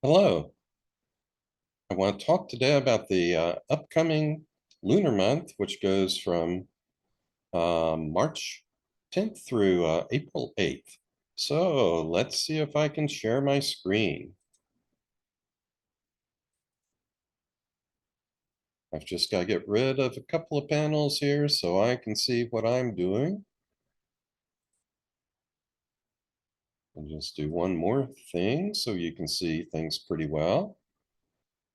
Hello. I want to talk today about the upcoming lunar month, which goes from March 10th through April 8th. So let's see if I can share my screen. I've just got to get rid of a couple of panels here so I can see what I'm doing. And just do one more thing so you can see things pretty well.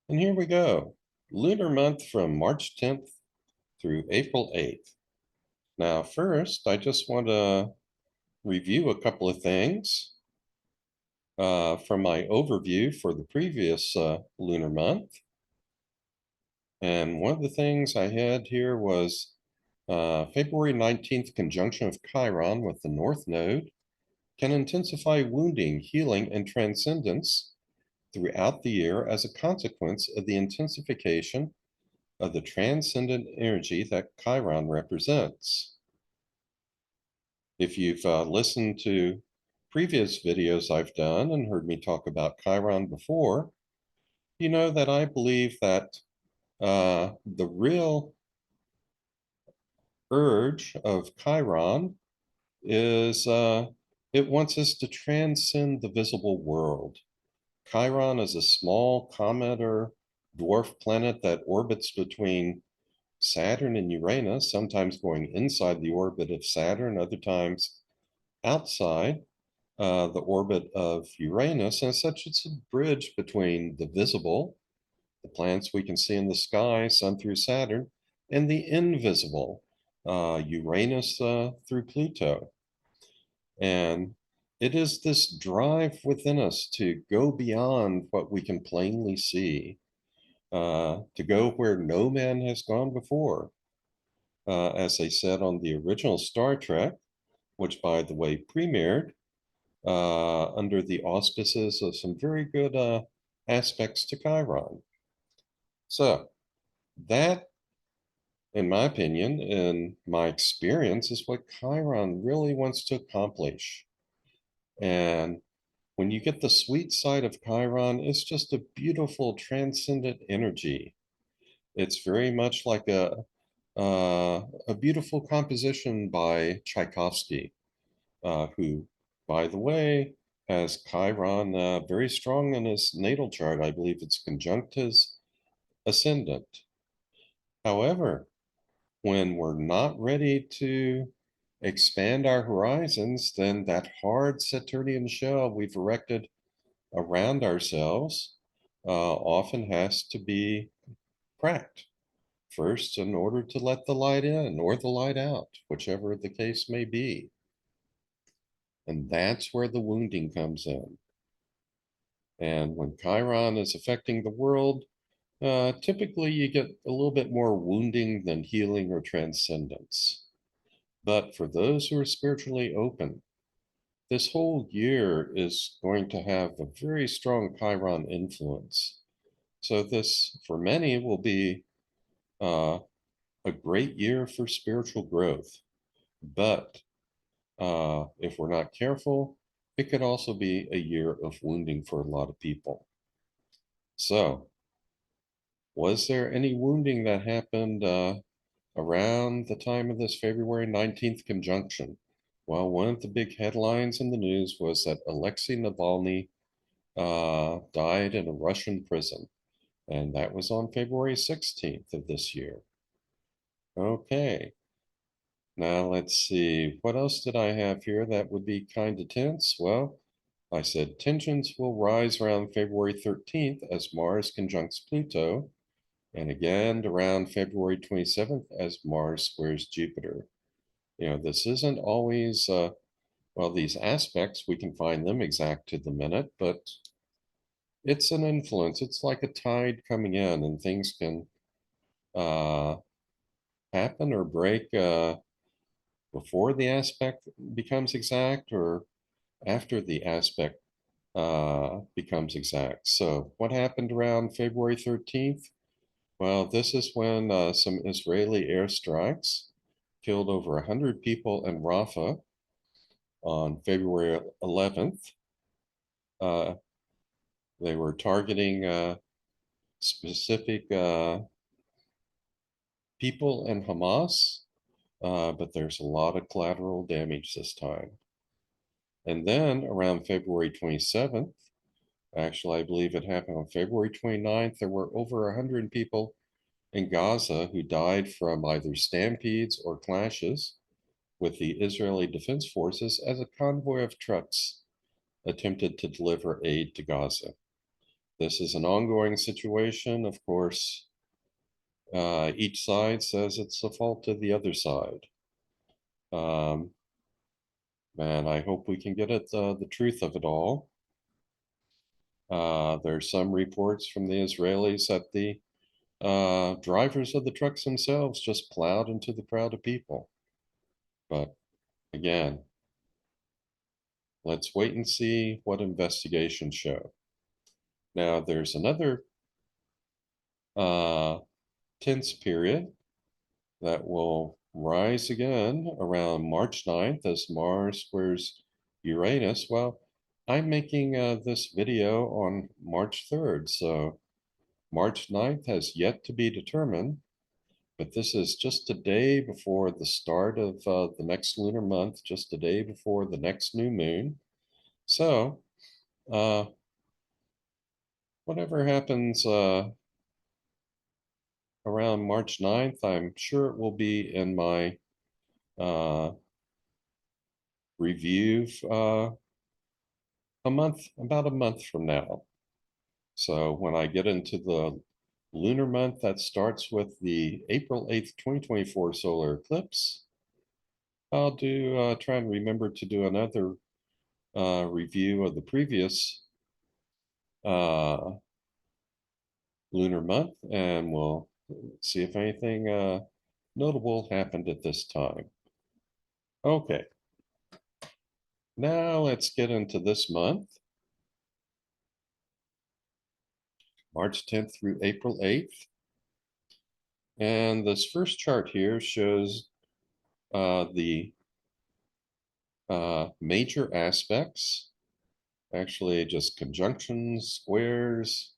And here we go. Lunar month from March 10th through April 8th. Now, first, I just want to review a couple of things from my overview for the previous lunar month. And one of the things I had here was February 19th conjunction of Chiron with the North Node can intensify wounding, healing, and transcendence throughout the year as a consequence of the intensification of the transcendent energy that Chiron represents. If you've listened to previous videos I've done and heard me talk about Chiron before, you know that I believe that the real urge of Chiron is it wants us to transcend the visible world. Chiron is a small comet or dwarf planet that orbits between Saturn and Uranus, sometimes going inside the orbit of Saturn, other times outside the orbit of Uranus. And as such, it's a bridge between the visible, the planets we can see in the sky, Sun through Saturn, and the invisible, Uranus through Pluto. And it is this drive within us to go beyond what we can plainly see, to go where no man has gone before. As they said on the original Star Trek, which, by the way, premiered under the auspices of some very good aspects to Chiron. So that, in my opinion, in my experience, is what Chiron really wants to accomplish. And when you get the sweet side of Chiron, it's just a beautiful transcendent energy. It's very much like a beautiful composition by Tchaikovsky, who, by the way, has Chiron very strong in his natal chart. I believe it's conjunct his ascendant. However, when we're not ready to expand our horizons, then that hard Saturnian shell we've erected around ourselves often has to be cracked first in order to let the light in or the light out, whichever the case may be. And that's where the wounding comes in. And when Chiron is affecting the world, typically you get a little bit more wounding than healing or transcendence. But for those who are spiritually open, this whole year is going to have a very strong Chiron influence. So this, for many, will be uh, a great year for spiritual growth. But if we're not careful, it could also be a year of wounding for a lot of people. So, was there any wounding that happened around the time of this February 19th conjunction? Well, one of the big headlines in the news was that Alexei Navalny died in a Russian prison, and that was on February 16th of this year. Okay, now let's see, what else did I have here that would be kind of tense? Well, I said tensions will rise around February 13th as Mars conjuncts Pluto, and again around February 27th as Mars squares Jupiter. You know, this isn't always, well, these aspects, we can find them exact to the minute, but it's an influence. It's like a tide coming in, and things can uh, happen or break before the aspect becomes exact or after the aspect becomes exact. So, what happened around February 13th? Well, this is when some Israeli airstrikes killed over 100 people in Rafah on February 11th. Uh, They were targeting specific people in Hamas, but there's a lot of collateral damage this time. And then around February 27th, actually, I believe it happened on February 29th, there were over 100 people in Gaza who died from either stampedes or clashes with the Israeli Defense Forces as a convoy of trucks attempted to deliver aid to Gaza. This is an ongoing situation. Of course, each side says it's the fault of the other side. Um, and I hope we can get at the truth of it all. There's some reports from the Israelis that the drivers of the trucks themselves just plowed into the crowd of people. But again, let's wait and see what investigations show. Now, there's another tense period that will rise again around March 9th as Mars squares Uranus. Well, I'm making this video on March 3rd, so March 9th has yet to be determined, but this is just a day before the start of the next lunar month, just a day before the next new moon. So, uh, whatever happens around March 9th, I'm sure it will be in my uh, review about a month from now. So when I get into the lunar month, that starts with the April 8th, 2024 solar eclipse. I'll do try and remember to do another review of the previous uh, lunar month, and we'll see if anything notable happened at this time. Okay, now let's get into this month, March 10th through April 8th. And this first chart here shows the major aspects, actually just conjunctions, squares,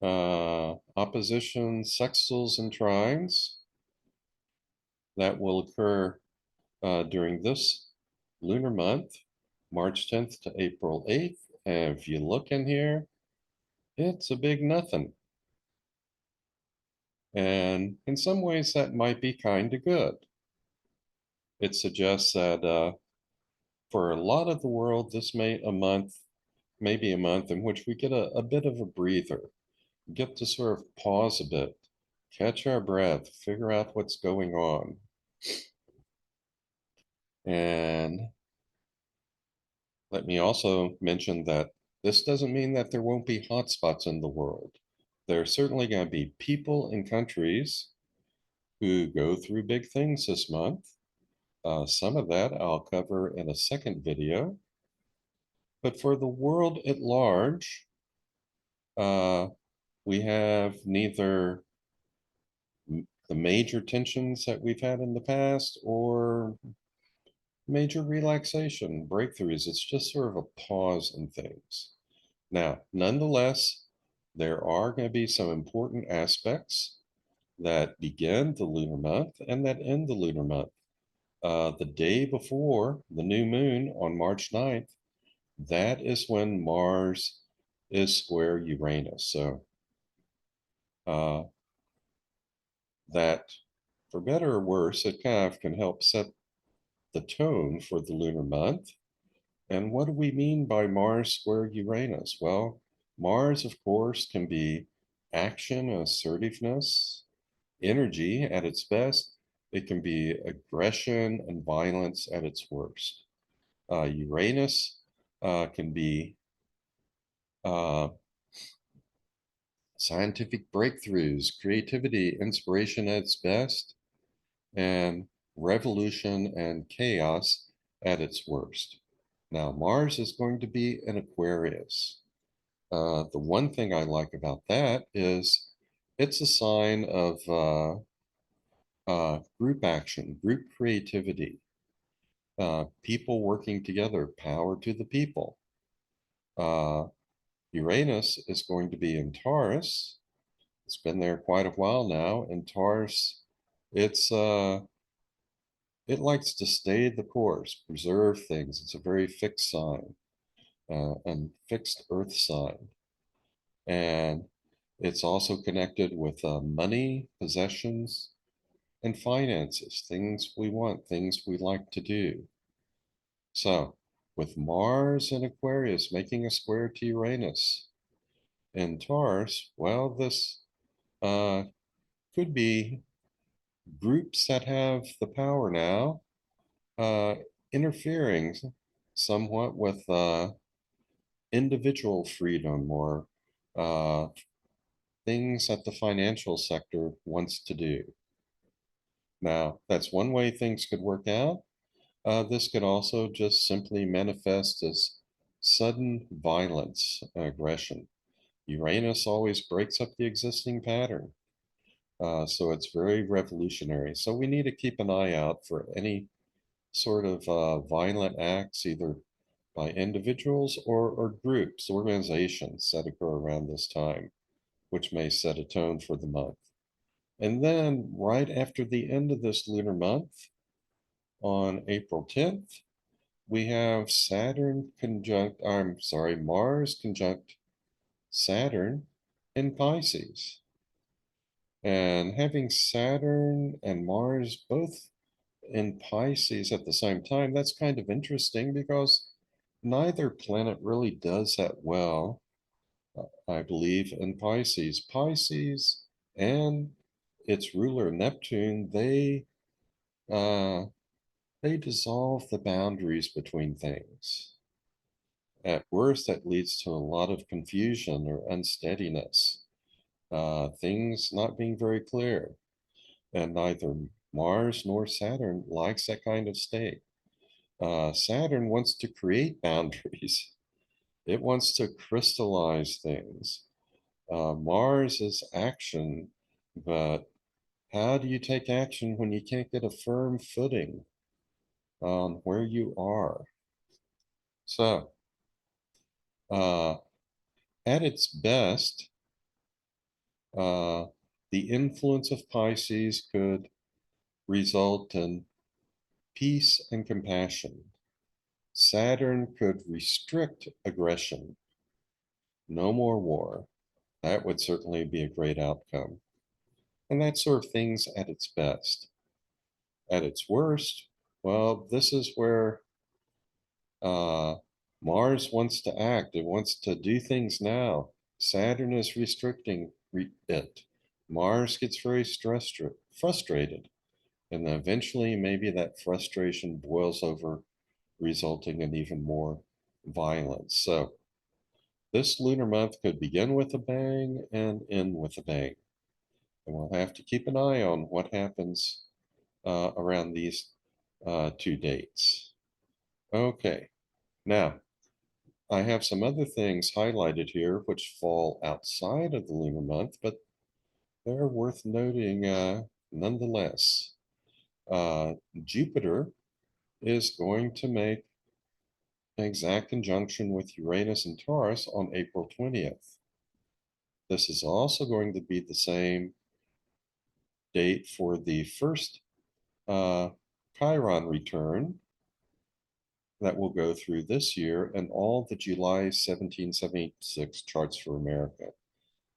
oppositions, sextiles, and trines that will occur during this lunar month, March 10th to April 8th. And if you look in here, it's a big nothing. And in some ways, that might be kind of good. It suggests that for a lot of the world, this may maybe a month in which we get a bit of a breather, get to sort of pause a bit, catch our breath, figure out what's going on. And let me also mention that this doesn't mean that there won't be hotspots in the world. There are certainly going to be people and countries who go through big things this month. Some of that I'll cover in a second video. But for the world at large, uh, we have neither the major tensions that we've had in the past or major relaxation breakthroughs. It's just sort of a pause in things. Now, nonetheless, there are going to be some important aspects that begin the lunar month and that end the lunar month. The day before the new moon on March 9th, that is when Mars is square Uranus. So uh, that, for better or worse, it kind of can help set the tone for the lunar month. And what do we mean by Mars square Uranus? Well, Mars, of course, can be action, assertiveness, energy at its best. It can be aggression and violence at its worst. Uranus can be uh, scientific breakthroughs, creativity, inspiration at its best, and revolution and chaos at its worst. Now, Mars is going to be in Aquarius. The one thing I like about that is it's a sign of group action, group creativity, people working together, power to the people. Uh, Uranus is going to be in Taurus. It's been there quite a while now. In Taurus, it's it likes to stay the course, preserve things. It's a very fixed sign, and fixed earth sign. And it's also connected with money, possessions, and finances, things we want, things we like to do. So, with Mars in Aquarius making a square to Uranus in Taurus, well, this uh, could be groups that have the power now uh, interfering somewhat with individual freedom or uh, things that the financial sector wants to do. Now, that's one way things could work out. This could also just simply manifest as sudden violence, aggression. Uranus always breaks up the existing pattern, so it's very revolutionary. So we need to keep an eye out for any sort of violent acts, either by individuals or groups, organizations that occur around this time, which may set a tone for the month. And then right after the end of this lunar month, on April 10th, we have Mars conjunct Saturn in Pisces. And having Saturn and Mars both in Pisces at the same time, that's kind of interesting because neither planet really does that well, I believe, in Pisces. Pisces and its ruler Neptune, uh, they dissolve the boundaries between things. At worst, that leads to a lot of confusion or unsteadiness, things not being very clear. And neither Mars nor Saturn likes that kind of state. Saturn wants to create boundaries, it wants to crystallize things. Mars is action, but how do you take action when you can't get a firm footing on where you are? So, uh, at its best, uh, the influence of Pisces could result in peace and compassion. Saturn could restrict aggression. No more war. That would certainly be a great outcome. And that sort of thing's at its best. At its worst, well, this is where uh, Mars wants to act. It wants to do things now. Saturn is restricting it. Mars gets very frustrated. And then eventually, maybe that frustration boils over, resulting in even more violence. So, this lunar month could begin with a bang and end with a bang. And we'll have to keep an eye on what happens around these two dates. Okay, now I have some other things highlighted here which fall outside of the lunar month, but they're worth noting nonetheless. Jupiter is going to make an exact conjunction with Uranus and Taurus on April 20th. This is also going to be the same date for the first Chiron return that will go through this year and all the July 1776 charts for America.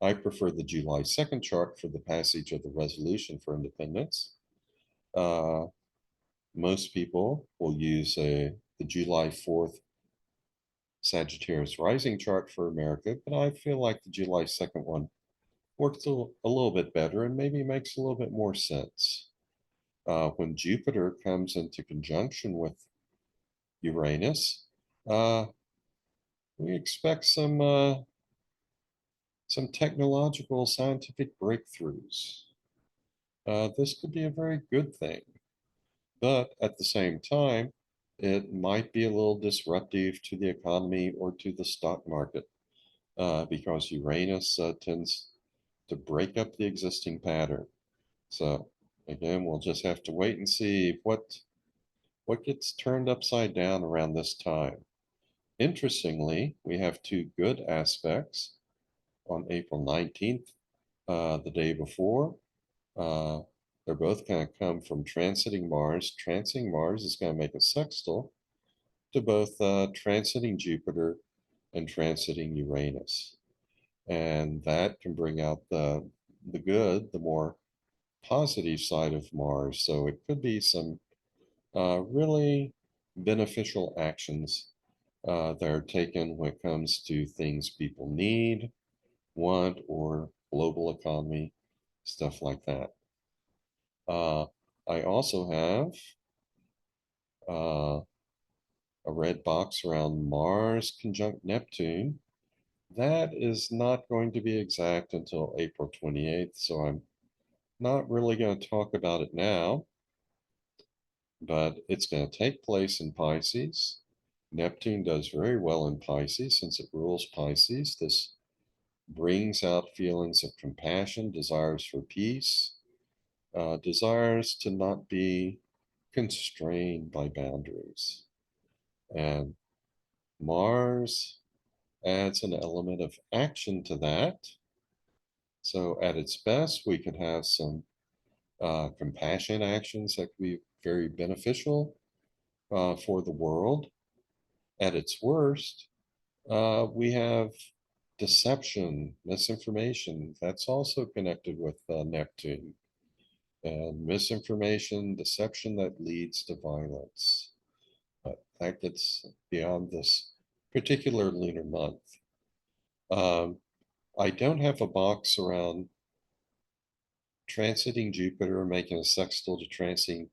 I prefer the July 2nd chart for the passage of the resolution for independence. Uh, most people will use the July 4th Sagittarius rising chart for America, but I feel like the July 2nd one works a little bit better and maybe makes a little bit more sense. When Jupiter comes into conjunction with Uranus, uh, we expect some technological scientific breakthroughs. This could be a very good thing, but at the same time, it might be a little disruptive to the economy or to the stock market because Uranus tends to break up the existing pattern. So again, we'll just have to wait and see what gets turned upside down around this time. Interestingly, we have two good aspects on April 19th, the day before. Uh, they're both going to come from transiting Mars. Transiting Mars is going to make a sextile to both transiting Jupiter and transiting Uranus. And that can bring out the good, the more positive side of Mars. So it could be some really beneficial actions that are taken when it comes to things people need, want, or global economy, stuff like that. Uh, I also have uh, a red box around Mars conjunct Neptune. That is not going to be exact until April 28th, so I'm not really going to talk about it now, but it's going to take place in Pisces. Neptune does very well in Pisces since it rules Pisces. This brings out feelings of compassion, desires for peace, desires to not be constrained by boundaries. And Mars adds an element of action to that. So, at its best, we could have some compassion actions that could be very beneficial for the world. At its worst, we have deception, misinformation. That's also connected with Neptune. And misinformation, deception that leads to violence. But that gets beyond this particular lunar month. Um, I don't have a box around transiting Jupiter, making a sextile to transiting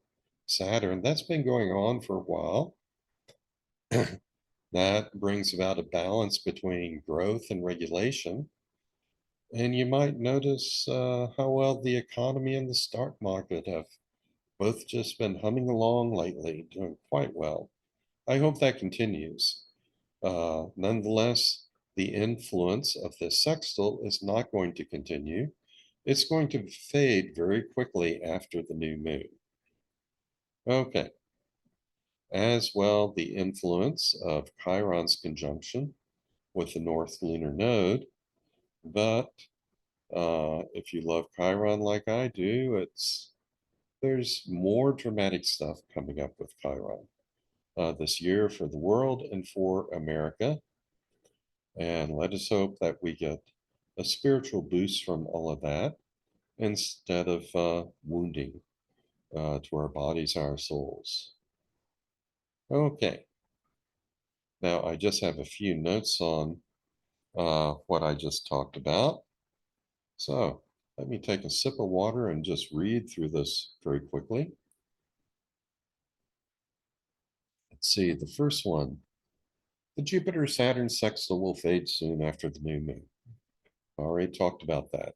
Saturn. That's been going on for a while. That brings about a balance between growth and regulation. And you might notice how well the economy and the stock market have both just been humming along lately, doing quite well. I hope that continues. Nonetheless, the influence of this sextile is not going to continue. It's going to fade very quickly after the new moon. Okay. As well, the influence of Chiron's conjunction with the North Lunar Node. But if you love Chiron like I do, there's more dramatic stuff coming up with Chiron this year for the world and for America. And let us hope that we get a spiritual boost from all of that instead of wounding to our bodies, our souls. Okay. Now, I just have a few notes on what I just talked about. So let me take a sip of water and just read through this very quickly. Let's see, the first one. The Jupiter Saturn sextile will fade soon after the new moon. I already talked about that.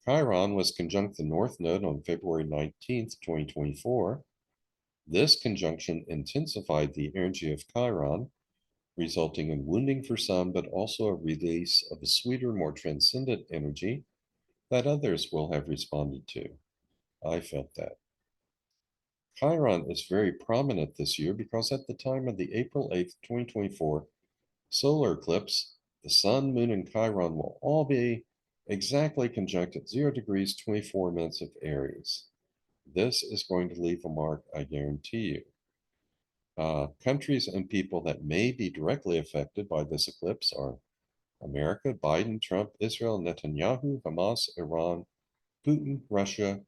Chiron was conjunct the North Node on February 19th, 2024. This conjunction intensified the energy of Chiron, resulting in wounding for some, but also a release of a sweeter, more transcendent energy that others will have responded to. I felt that. Chiron is very prominent this year because at the time of the April 8th, 2024 solar eclipse, the Sun, Moon, and Chiron will all be exactly conjunct at 0 degrees 24 minutes of Aries. This is going to leave a mark, I guarantee you. Countries and people that may be directly affected by this eclipse are America, Biden, Trump, Israel, Netanyahu, Hamas, Iran, Putin, Russia,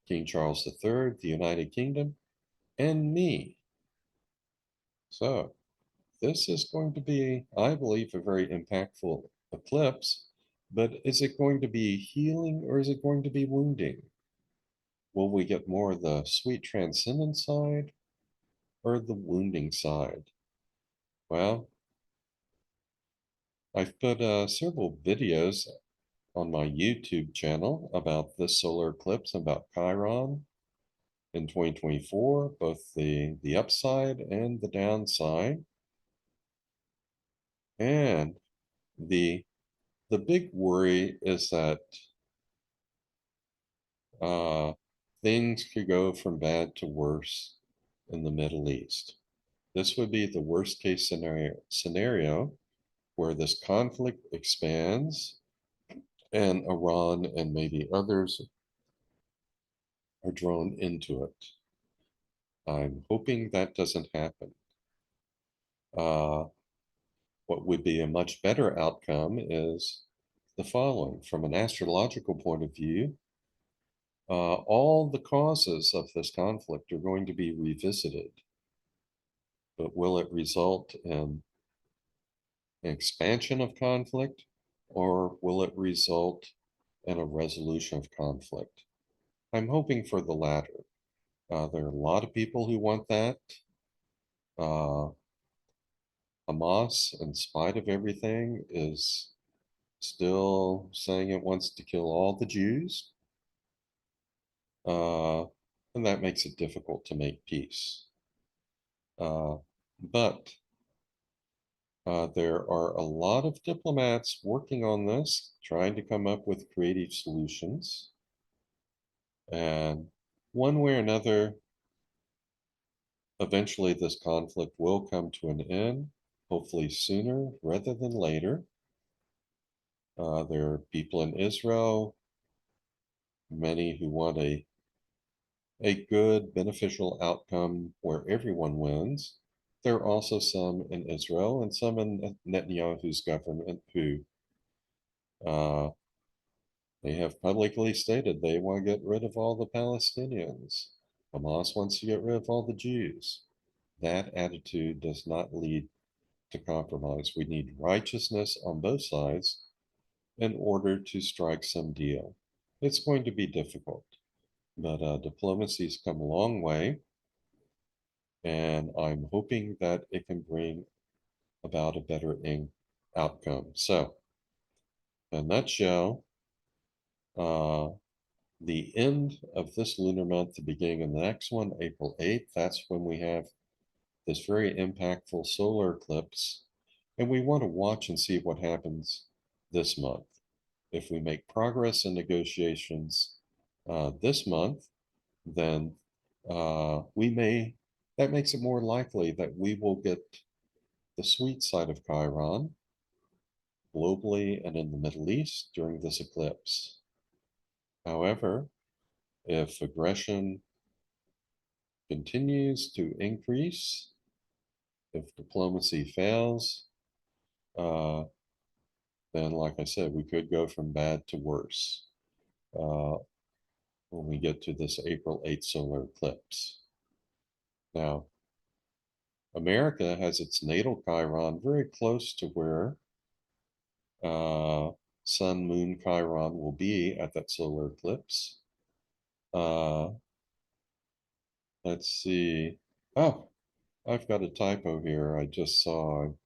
King Charles III, the United Kingdom, and me. So, this is going to be, I believe, a very impactful eclipse, but is it going to be healing or is it going to be wounding? Will we get more of the sweet transcendent side or the wounding side? Well, I've put several videos on my YouTube channel about this solar eclipse, about Chiron in 2024, both the upside and the downside. And the the big worry is that uh, things could go from bad to worse in the Middle East. This would be the worst case scenario where this conflict expands and Iran and maybe others are drawn into it. I'm hoping that doesn't happen. Uh, what would be a much better outcome is the following. From an astrological point of view, all the causes of this conflict are going to be revisited, but will it result in an expansion of conflict or will it result in a resolution of conflict? I'm hoping for the latter. There are a lot of people who want that. Uh, Hamas, in spite of everything, is still saying it wants to kill all the Jews. Uh, and that makes it difficult to make peace. But there are a lot of diplomats working on this, trying to come up with creative solutions. And one way or another, eventually this conflict will come to an end, hopefully sooner rather than later. There are people in Israel, many who want a good, beneficial outcome where everyone wins. There are also some in Israel and some in Netanyahu's government who uh, they have publicly stated they want to get rid of all the Palestinians. Hamas wants to get rid of all the Jews. That attitude does not lead to compromise. We need righteousness on both sides in order to strike some deal. It's going to be difficult, but diplomacy's come a long way, and I'm hoping that it can bring about a better outcome. So, in a nutshell, uh, the end of this lunar month, the beginning of the next one, April 8th, that's when we have this very impactful solar eclipse. And we want to watch and see what happens this month. If we make progress in negotiations this month, then that makes it more likely that we will get the sweet side of Chiron globally and in the Middle East during this eclipse. However, if aggression continues to increase, if diplomacy fails, uh, then, like I said, we could go from bad to worse uh, when we get to this April 8th solar eclipse. Now, America has its natal Chiron very close to where uh, Sun Moon Chiron will be at that solar eclipse. Uh, let's see. Oh, I've got a typo here. I just saw. I'm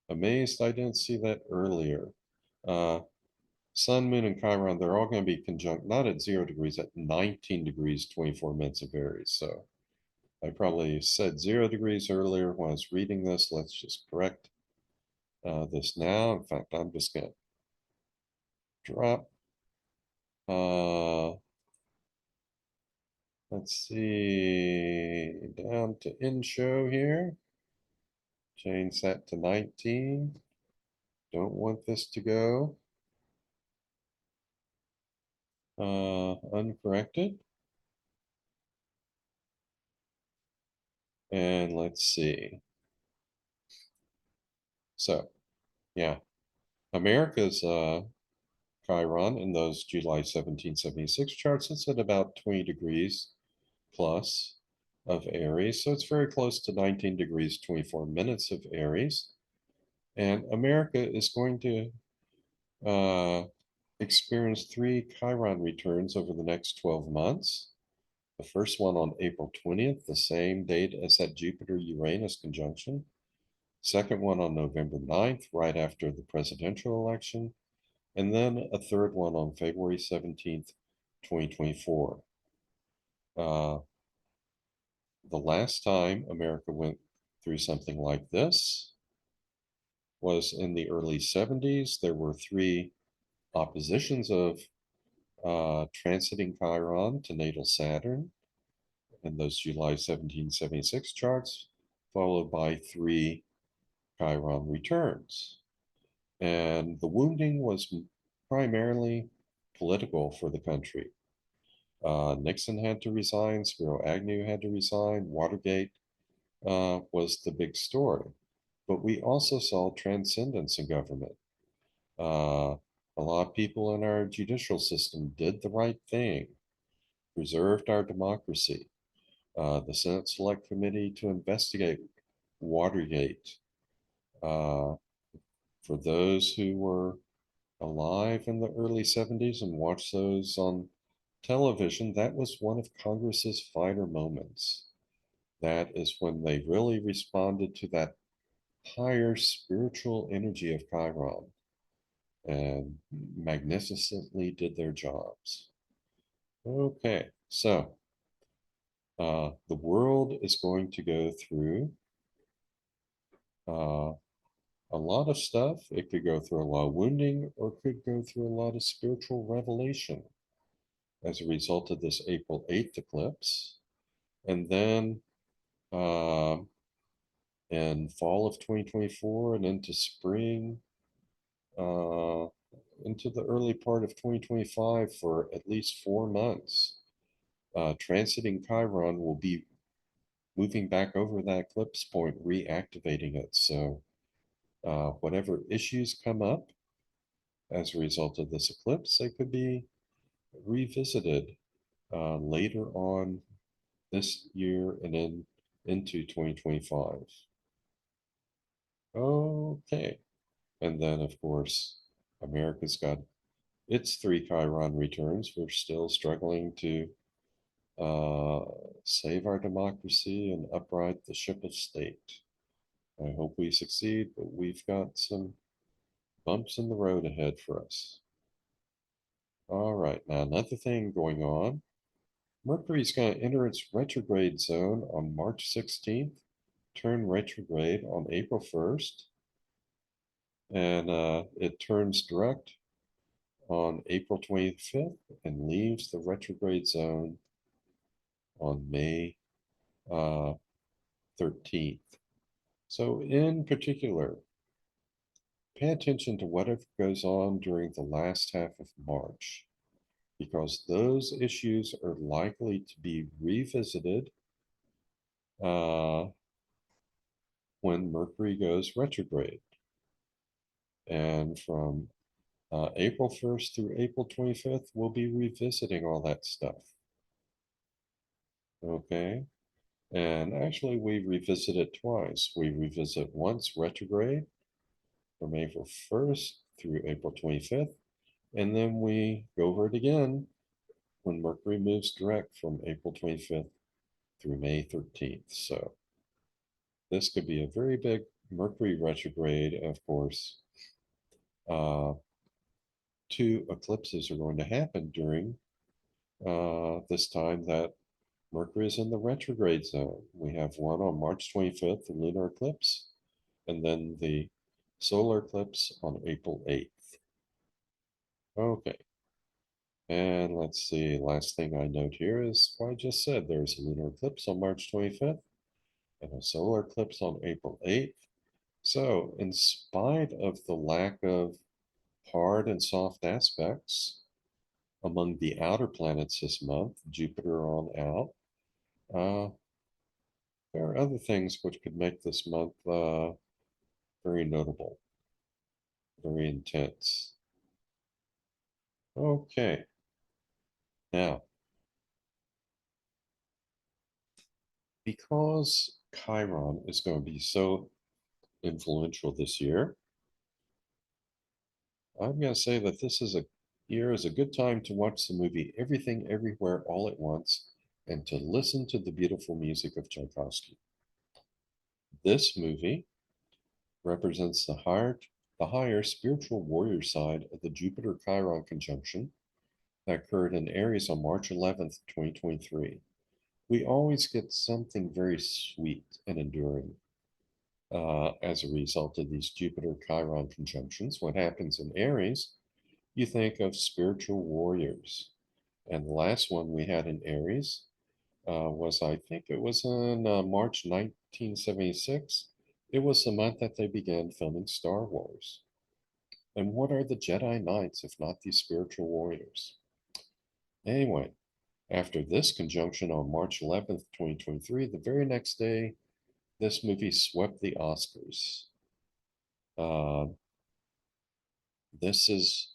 amazed I didn't see that earlier. Uh, Sun, Moon, and Chiron, they're all going to be conjunct, not at 0 degrees, at 19 degrees, 24 minutes of Aries. So I probably said 0 degrees earlier when I was reading this. Let's just correct this now. In fact, I'm just going to drop. Let's see, down to end show here. Change that to 19. Don't want this to go uncorrected. And let's see. So, yeah, America's Chiron in those July 1776 charts, it's at about 20 degrees plus of Aries. So it's very close to 19 degrees, 24 minutes of Aries. And America is going to uh, experience 3 Chiron returns over the next 12 months. The first one on April 20th, the same date as that Jupiter-Uranus conjunction. Second one on November 9th, right after the presidential election. And then a third one on February 17th, 2024. The last time America went through something like this was in the early 70s. There were 3 oppositions of transiting Chiron to natal Saturn in those July 1776 charts. followed by 3 Chiron returns. And the wounding was primarily political for the country. Nixon had to resign, Spiro Agnew had to resign, Watergate was the big story. But we also saw transcendence in government. Uh, a lot of people in our judicial system did the right thing, preserved our democracy. The Senate Select Committee to investigate Watergate. Uh, for those who were alive in the early 70s and watched those on television, that was one of Congress's finer moments. That is when they really responded to that higher spiritual energy of Chiron and magnificently did their jobs. Okay, so the world is going to go through uh, a lot of stuff. It could go through a lot of wounding or it could go through a lot of spiritual revelation as a result of this April 8th eclipse. And then uh, in fall of 2024 and into spring, uh, into the early part of 2025 for at least 4 months. Transiting Chiron will be moving back over that eclipse point, reactivating it. So whatever issues come up as a result of this eclipse, they could be revisited later on this year and then into 2025. Okay. And then, of course, America's got its 3 Chiron returns. We're still struggling to uh, save our democracy and upright the ship of state. I hope we succeed, but we've got some bumps in the road ahead for us. All right, now another thing going on. Mercury's going to enter its retrograde zone on March 16th, turn retrograde on April 1st, and it turns direct on April 25th and leaves the retrograde zone on May 13th. So, in particular, pay attention to whatever goes on during the last half of March, because those issues are likely to be revisited uh, when Mercury goes retrograde. And from April 1st through April 25th, we'll be revisiting all that stuff. Okay. And actually, we revisit it twice. We revisit once retrograde from April 1st through April 25th, and then we go over it again when Mercury moves direct from April 25th through May 13th. So this could be a very big Mercury retrograde. Of course, uh, 2 eclipses are going to happen during this time that Mercury is in the retrograde zone. We have one on March 25th, the lunar eclipse, and then the solar eclipse on April 8th. Okay. And let's see, last thing I note here is what I just said. There's a lunar eclipse on March 25th and a solar eclipse on April 8th. So, in spite of the lack of hard and soft aspects among the outer planets this month, Jupiter on out, uh, there are other things which could make this month very notable, very intense. Okay, now, because Chiron is going to be so influential this year, I'm going to say that this is a year is a good time to watch the movie Everything Everywhere All at Once and to listen to the beautiful music of Tchaikovsky. This movie represents the higher spiritual warrior side of the Jupiter Chiron conjunction that occurred in Aries on March 11th, 2023. We always get something very sweet and enduring as a result of these Jupiter Chiron conjunctions. What happens in Aries, you think of spiritual warriors. And the last one we had in Aries was, I think it was in March 1976. It was the month that they began filming Star Wars. And what are the Jedi Knights if not these spiritual warriors? Anyway, after this conjunction on March 11th, 2023, the very next day, this movie swept the Oscars. Uh, this is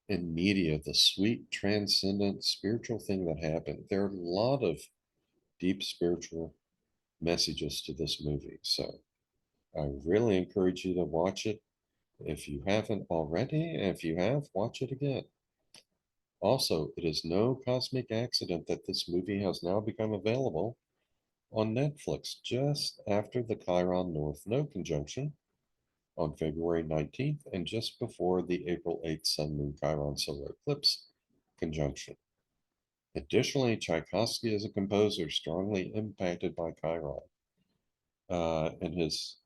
in media, the sweet, transcendent, spiritual thing that happened. There are a lot of deep spiritual messages to this movie. So I really encourage you to watch it if you haven't already. And if you have, watch it again. Also, it is no cosmic accident that this movie has now become available on Netflix just after the Chiron North Node conjunction on February 19th and just before the April 8th Sun Moon Chiron solar eclipse conjunction. Additionally, Tchaikovsky is a composer strongly impacted by Chiron. In his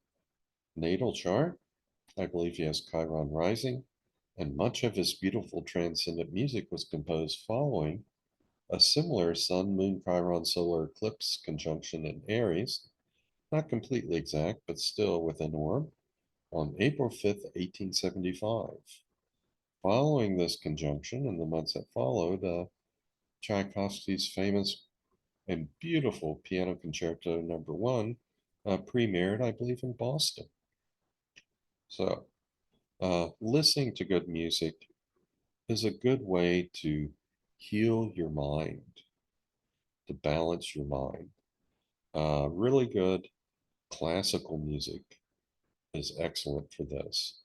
natal chart, I believe he has Chiron rising, and much of his beautiful transcendent music was composed following a similar Sun Moon Chiron solar eclipse conjunction in Aries, not completely exact, but still within orb, on April 5th, 1875. Following this conjunction, in the months that followed, Tchaikovsky's famous and beautiful Piano Concerto Number 1 premiered, I believe, in Boston. So, listening to good music is a good way to heal your mind, to balance your mind. Really good classical music is excellent for this.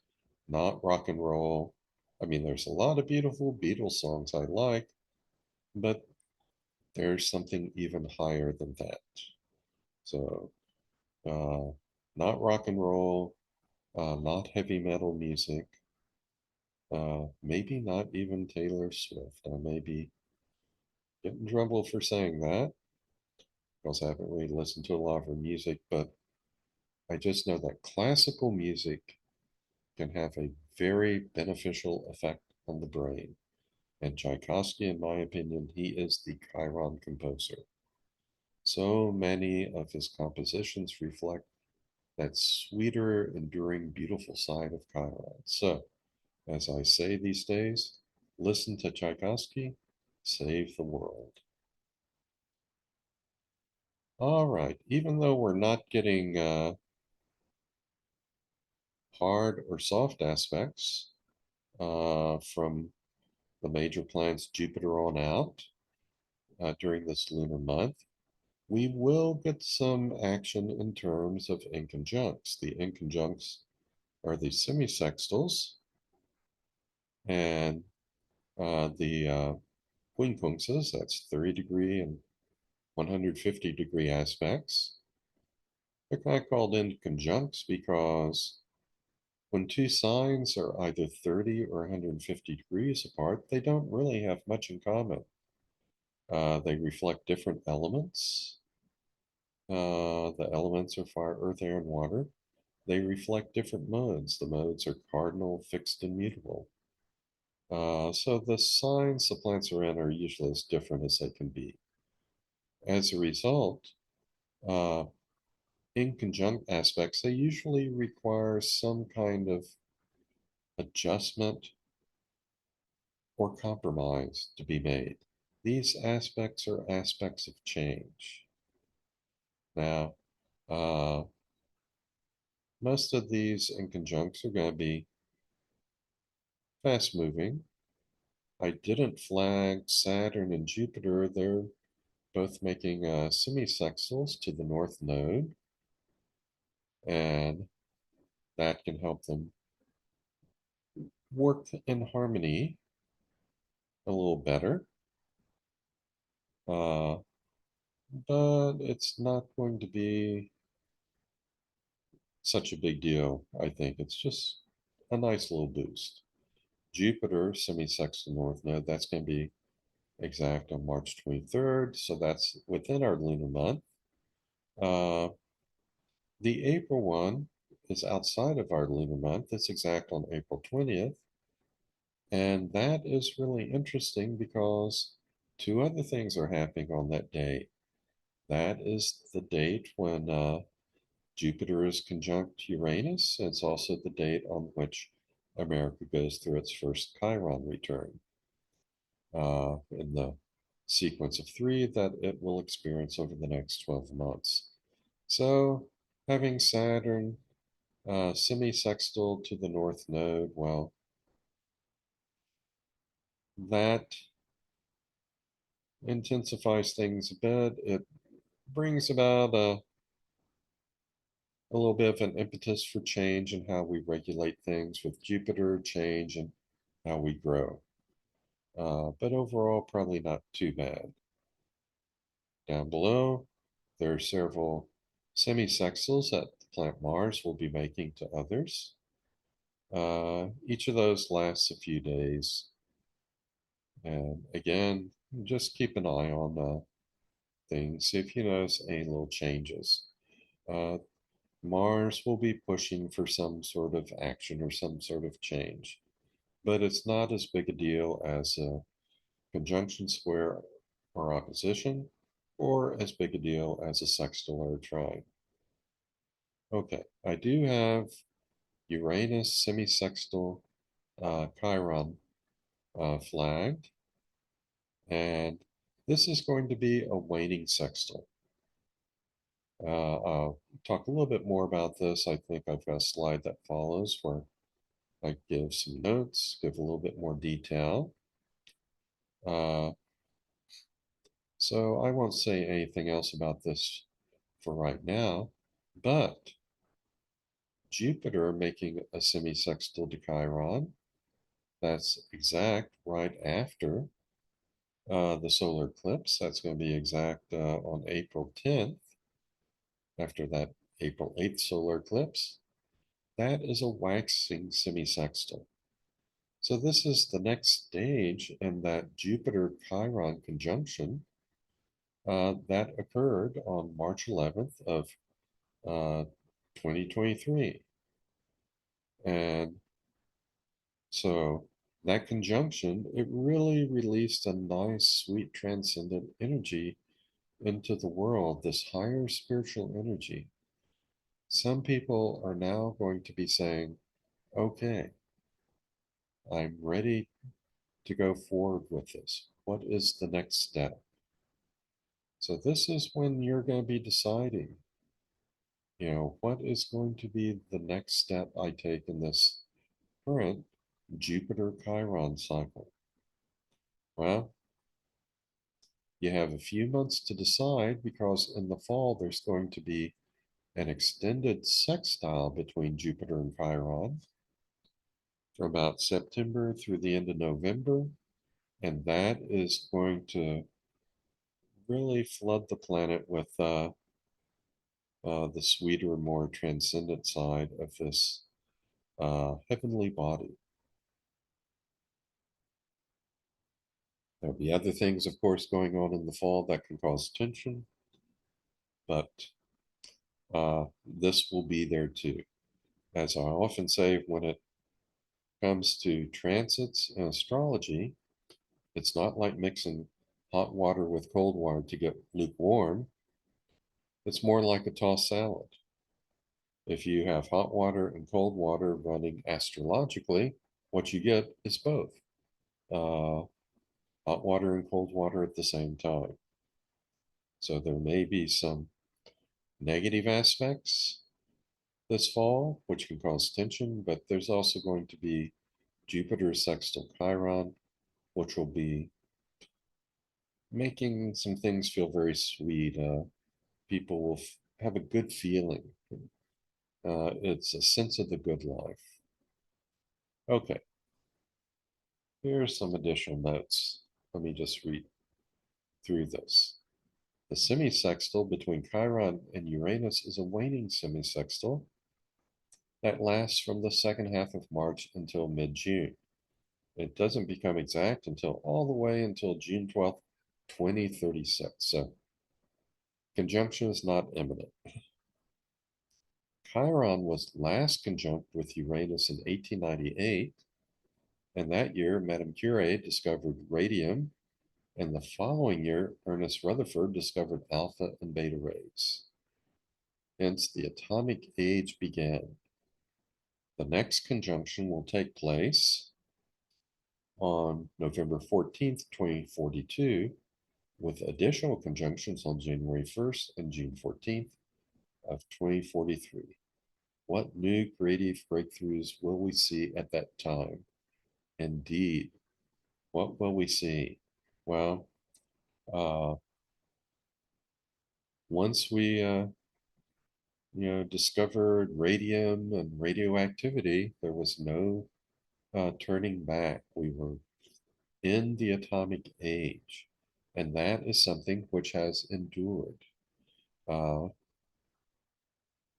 Not rock and roll. I mean, there's a lot of beautiful Beatles songs I like, but there's something even higher than that. So, uh, not rock and roll, not heavy metal music, maybe not even Taylor Swift. I may be getting in trouble for saying that because I haven't really listened to a lot of her music, but I just know that classical music can have a very beneficial effect on the brain. And Tchaikovsky, in my opinion, he is the Chiron composer. So many of his compositions reflect that sweeter, enduring, beautiful side of Chiron. So, as I say these days, listen to Tchaikovsky, save the world. All right, even though we're not getting hard or soft aspects from the major planets Jupiter on out during this lunar month, we will get some action in terms of inconjuncts. The inconjuncts are the semisextiles and the quincunxes, that's 30-degree and 150-degree aspects. They're kind of called inconjuncts because when two signs are either 30 or 150 degrees apart, they don't really have much in common. They reflect different elements. The elements are fire, earth, air, and water. They reflect different modes. The modes are cardinal, fixed, and mutable. So the signs the plants are in are usually as different as they can be. As a result, uh, in conjunct aspects, they usually require some kind of adjustment or compromise to be made. These aspects are aspects of change. Now, most of these in conjuncts are going to be fast moving. I didn't flag Saturn and Jupiter. They're both making semisextiles to the North Node, and that can help them work in harmony a little better. Uh, but it's not going to be such a big deal, I think. It's just a nice little boost. Jupiter, semi-sextile north node, that's going to be exact on March 23rd. So that's within our lunar month. Uh, the April one is outside of our lunar month. It's exact on April 20th. And that is really interesting because two other things are happening on that day. That is the date when Jupiter is conjunct Uranus. It's also the date on which America goes through its first Chiron return in the sequence of three that it will experience over the next 12 months. So, having Saturn semi-sextile to the North Node, well, that intensifies things a bit. It brings about a little bit of an impetus for change in how we regulate things with Jupiter, change and how we grow. But overall, probably not too bad. Down below, there are several semi-sextiles that the planet Mars will be making to others. Each of those lasts a few days. And again, just keep an eye on things, see if you notice any little changes. Uh, Mars will be pushing for some sort of action or some sort of change, but it's not as big a deal as a conjunction square or opposition, or as big a deal as a sextile or a trine. Okay, I do have Uranus semi-sextile Chiron flagged, and this is going to be a waning sextile. I'll talk a little bit more about this. I think I've got a slide that follows where I give some notes, give a little bit more detail. Uh, so I won't say anything else about this for right now, but Jupiter making a semi-sextile to Chiron, that's exact right after the solar eclipse. That's going to be exact on April 10th, after that April 8th solar eclipse. That is a waxing semi-sextile. So this is the next stage in that Jupiter-Chiron conjunction that occurred on March 11th of 2023. And so that conjunction, it really released a nice, sweet, transcendent energy into the world, this higher spiritual energy. Some people are now going to be saying, okay, I'm ready to go forward with this. What is the next step? So this is when you're going to be deciding, what is going to be the next step I take in this current Jupiter Chiron cycle? Well, you have a few months to decide because in the fall there's going to be an extended sextile between Jupiter and Chiron from about September through the end of November. And that is going to really flood the planet with the sweeter, more transcendent side of this heavenly body. There'll be other things, of course, going on in the fall that can cause tension, but this will be there too. As I often say, when it comes to transits in astrology, it's not like mixing hot water with cold water to get lukewarm. It's more like a tossed salad. If you have hot water and cold water running astrologically, what you get is both hot water and cold water at the same time. So there may be some negative aspects this fall, which can cause tension, but there's also going to be Jupiter sextile Chiron, which will be making some things feel very sweet. People will have a good feeling. It's a sense of the good life. Okay, here's some additional notes. Let me just read through this. The semi-sextile between Chiron and Uranus is a waning semi-sextile that lasts from the second half of March until mid-June. It doesn't become exact until all the way until June 12th, 2036. So conjunction is not imminent. Chiron was last conjunct with Uranus in 1898, and that year Madame Curie discovered radium And the following year, Ernest Rutherford discovered alpha and beta rays. Hence, the atomic age began. The next conjunction will take place on November 14th, 2042, with additional conjunctions on January 1st and June 14th of 2043. What new creative breakthroughs will we see at that time? Indeed, what will we see? Well, uh, once we discovered radium and radioactivity, there was no turning back. We were in the atomic age, and that is something which has endured. Uh,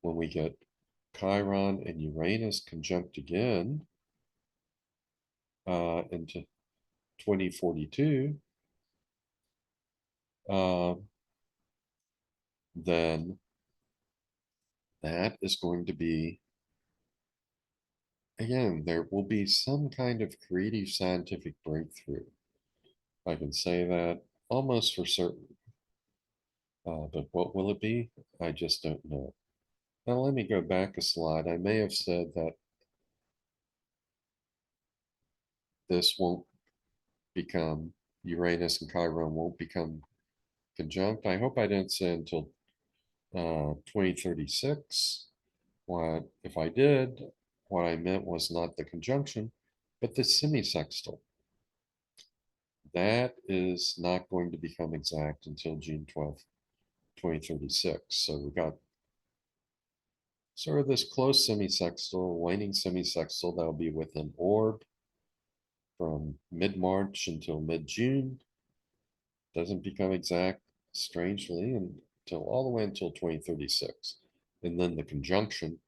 when we get Chiron and Uranus conjunct again into 2042, uh, then that is going to be, again, there will be some kind of creative scientific breakthrough. I can say that almost for certain. But what will it be? I just don't know. Now, let me go back a slide. I may have said that this won't become, Uranus and Chiron won't become conjunct. I hope I didn't say until 2036. What if I did? What I meant was not the conjunction, but the semisextile. That is not going to become exact until June 12th, 2036. So we got sort of this close semisextile, waning semisextile that'll be with an orb from mid-March until mid-June. Doesn't become exact, strangely, until all the way until 2036. And then the conjunction,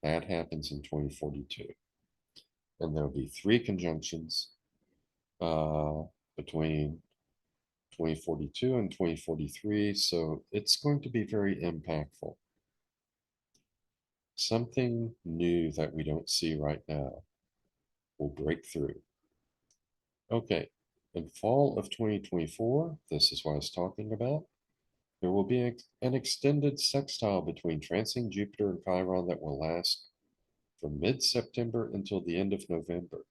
that happens in 2042. And there'll be three conjunctions uh, between 2042 and 2043. So it's going to be very impactful. Something new that we don't see right now will break through. Okay, in fall of 2024, this is what I was talking about. There will be an extended sextile between transiting Jupiter and Chiron that will last from mid-September until the end of November.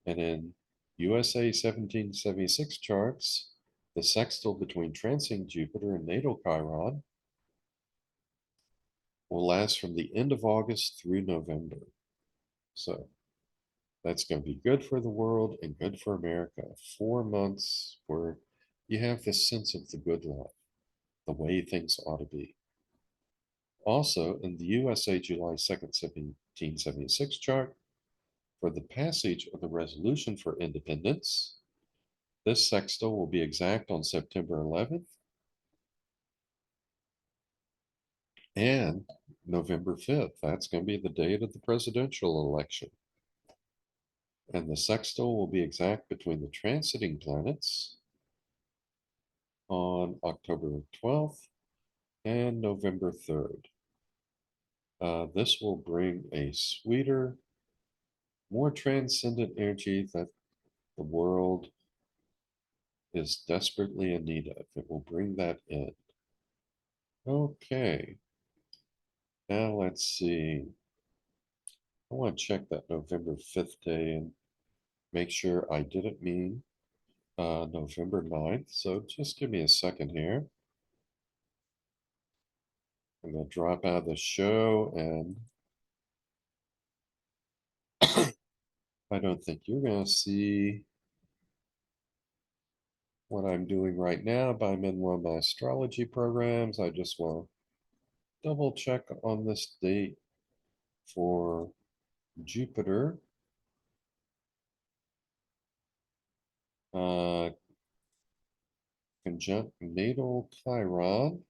And in USA 1776 charts, the sextile between transiting Jupiter and natal Chiron will last from the end of August through November. So that's going to be good for the world and good for America. 4 months where you have this sense of the good life, the way things ought to be. Also, in the USA July 2nd, 1776 chart, for the passage of the resolution for independence, this sextile will be exact on September 11th and November 5th. That's going to be the date of the presidential election. And the sextile will be exact between the transiting planets on October 12th and November 3rd. This will bring a sweeter, more transcendent energy that the world is desperately in need of. It will bring that in. Okay, now let's see. I want to check that November 5th day and make sure I didn't mean November 9th. So just give me a second here. I'm going to drop out of the show, and I don't think you're going to see what I'm doing right now, but I'm in one of my astrology programs. I just want to double check on this date for Jupiter. Uh, Conjunct natal Chiron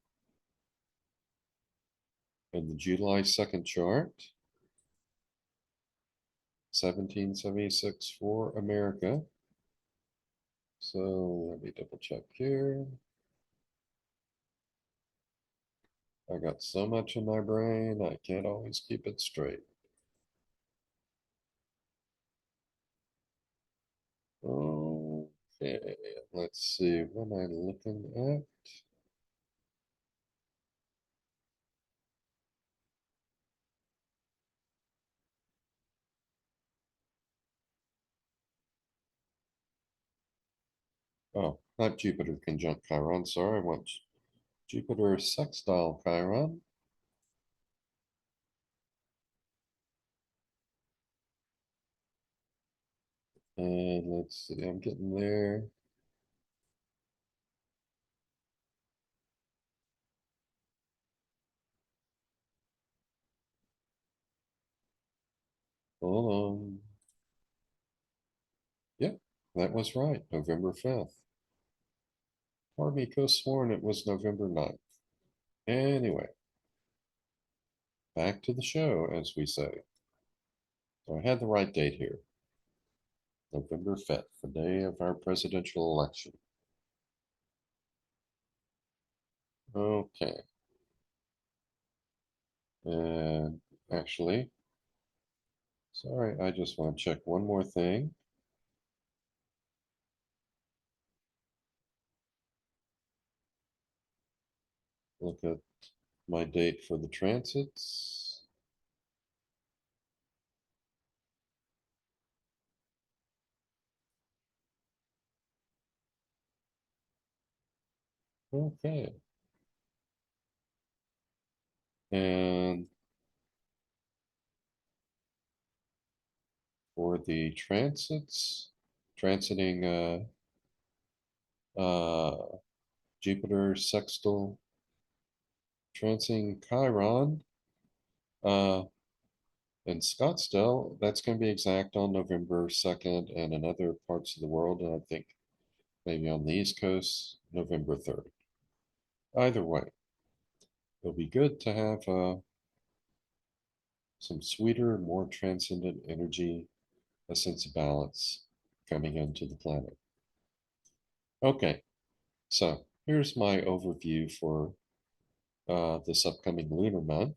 in the July 2nd chart, 1776 for America. So let me double check here. I got so much in my brain, I can't always keep it straight. Okay. Okay, let's see, what am I looking at? Oh, not Jupiter conjunct Chiron. Sorry, I want Jupiter sextile Chiron. And let's see, I'm getting there. Hold on. Yep, that was right. November 5th. Pardon me, could have sworn it was November 9th. Anyway, back to the show, as we say. So I had the right date here. November 5th, the day of our presidential election. Okay. And actually, sorry, I just want to check one more thing. Look at my date for the transits. Okay. And for the transits, transiting Jupiter sextile, transiting Chiron uh, in Scottsdale, that's going to be exact on November 2nd, and in other parts of the world, and I think maybe on the East Coast, November 3rd. Either way, it'll be good to have some sweeter, more transcendent energy, a sense of balance coming into the planet. Okay, so here's my overview for this upcoming lunar month.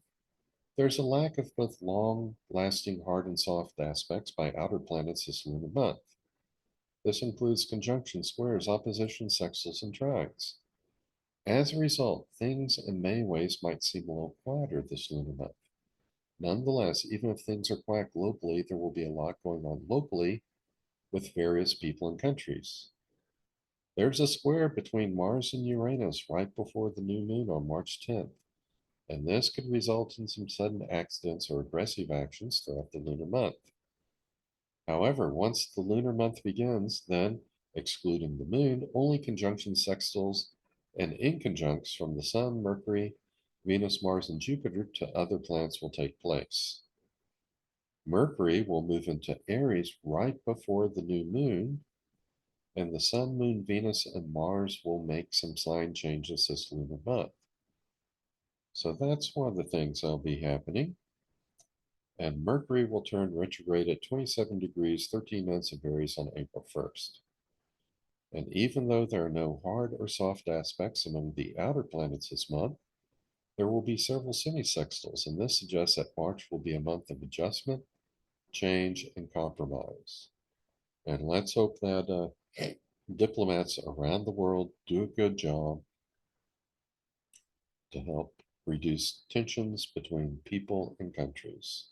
There's a lack of both long lasting hard and soft aspects by outer planets this lunar month. This includes conjunctions, squares, oppositions, sextiles, and trines. As a result, things in many ways might seem a little quieter this lunar month. Nonetheless, even if things are quiet globally, there will be a lot going on locally with various people and countries. There's a square between Mars and Uranus right before the new moon on March 10th, and this could result in some sudden accidents or aggressive actions throughout the lunar month. However, once the lunar month begins, then, excluding the moon, only conjunctions, sextiles, and inconjuncts from the Sun, Mercury, Venus, Mars, and Jupiter to other planets will take place. Mercury will move into Aries right before the new moon, and the Sun, Moon, Venus, and Mars will make some sign changes this lunar month. So that's one of the things that'll be happening. And Mercury will turn retrograde at 27 degrees 13 minutes of Aries on April 1st. And even though there are no hard or soft aspects among the outer planets this month, there will be several semi-sextiles, and this suggests that March will be a month of adjustment, change, and compromise. And let's hope that diplomats around the world do a good job to help reduce tensions between people and countries.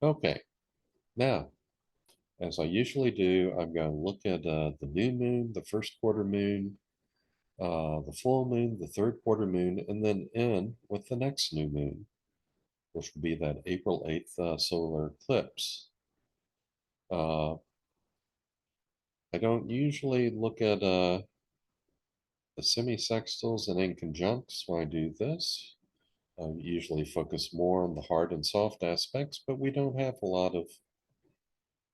Okay, now, as I usually do, I'm going to look at the new moon, the first quarter moon, the full moon, the third quarter moon, and then end with the next new moon, which will be that April 8th solar eclipse. Uh, I don't usually look at the semi-sextiles and inconjuncts when I do this. I usually focus more on the hard and soft aspects, but we don't have a lot of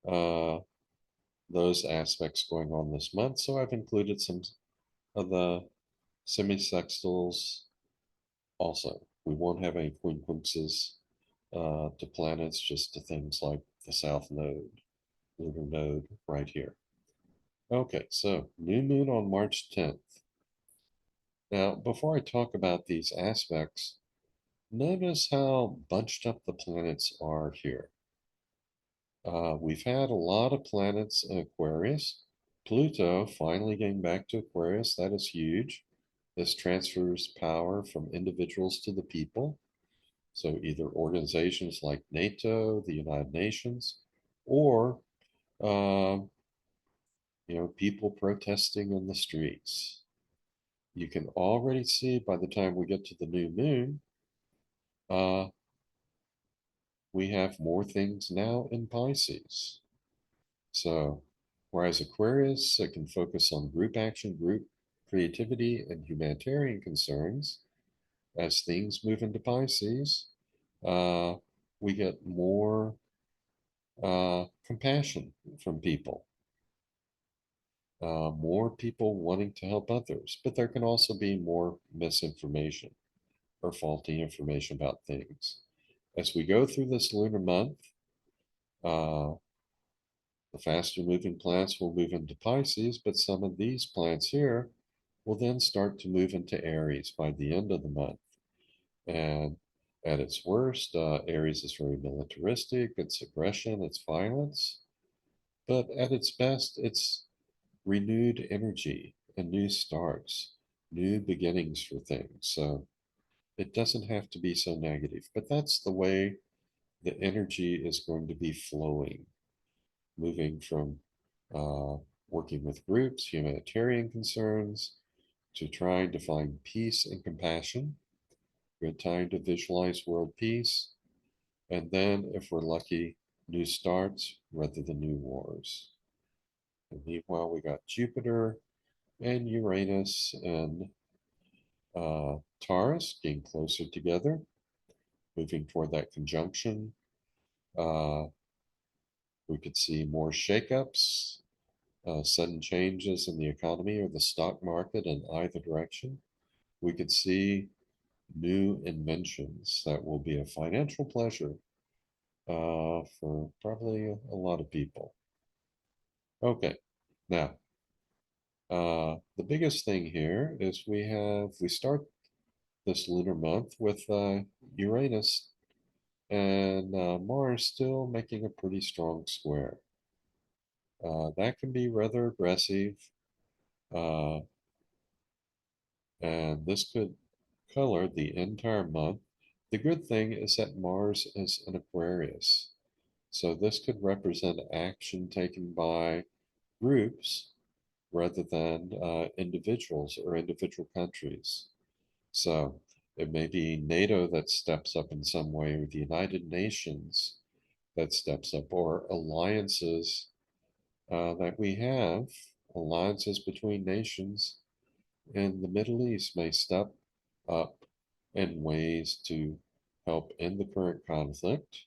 uh, those aspects going on this month, so I've included some of the semi-sextiles also. We won't have any quincunxes to planets, just to things like the South Node, lunar node right here. Okay, so new moon on March 10th. Now, before I talk about these aspects, notice how bunched up the planets are here. We've had a lot of planets in Aquarius, Pluto finally getting back to Aquarius. That is huge. This transfers power from individuals to the people. So either organizations like NATO, the United Nations, or uh, people protesting in the streets. You can already see by the time we get to the new moon, uh, we have more things now in Pisces. So, whereas Aquarius can focus on group action, group creativity, and humanitarian concerns, as things move into Pisces, uh, we get more compassion from people, more people wanting to help others. But there can also be more misinformation or faulty information about things. As we go through this lunar month, uh, the faster moving planets will move into Pisces, but some of these planets here will then start to move into Aries by the end of the month. And at its worst, Aries is very militaristic, it's aggression, it's violence. But at its best, it's renewed energy and new starts, new beginnings for things. So it doesn't have to be so negative, but that's the way the energy is going to be flowing, moving from uh, working with groups, humanitarian concerns, to trying to find peace and compassion. Good time to visualize world peace. And then, if we're lucky, new starts rather than new wars. And meanwhile, we got Jupiter and Uranus and Taurus getting closer together, moving toward that conjunction. Uh, we could see more shakeups, sudden changes in the economy or the stock market in either direction. We could see new inventions that will be a financial pleasure for probably a lot of people. Okay, now the biggest thing here is we start this lunar month with Uranus and Mars still making a pretty strong square. That can be rather aggressive, uh, and this could color the entire month. The good thing is that Mars is an Aquarius, so this could represent action taken by groups rather than individuals or individual countries. So it may be NATO that steps up in some way, or the United Nations that steps up, or alliances that we have, alliances between nations in the Middle East may step up in ways to help end the current conflict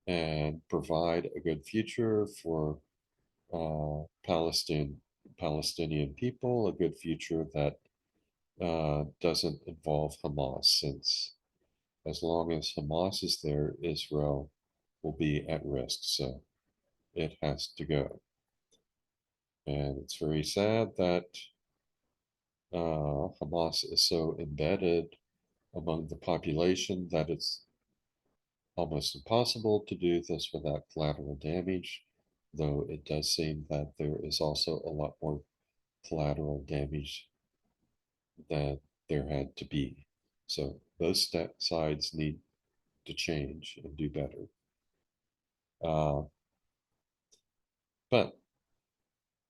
and provide a good future for Palestinian people, a good future that doesn't involve Hamas, since as long as Hamas is there, Israel will be at risk. So it has to go. And it's very sad that Hamas is so embedded among the population that it's almost impossible to do this without collateral damage, though it does seem that there is also a lot more collateral damage than there had to be. So both sides need to change and do better. Uh, but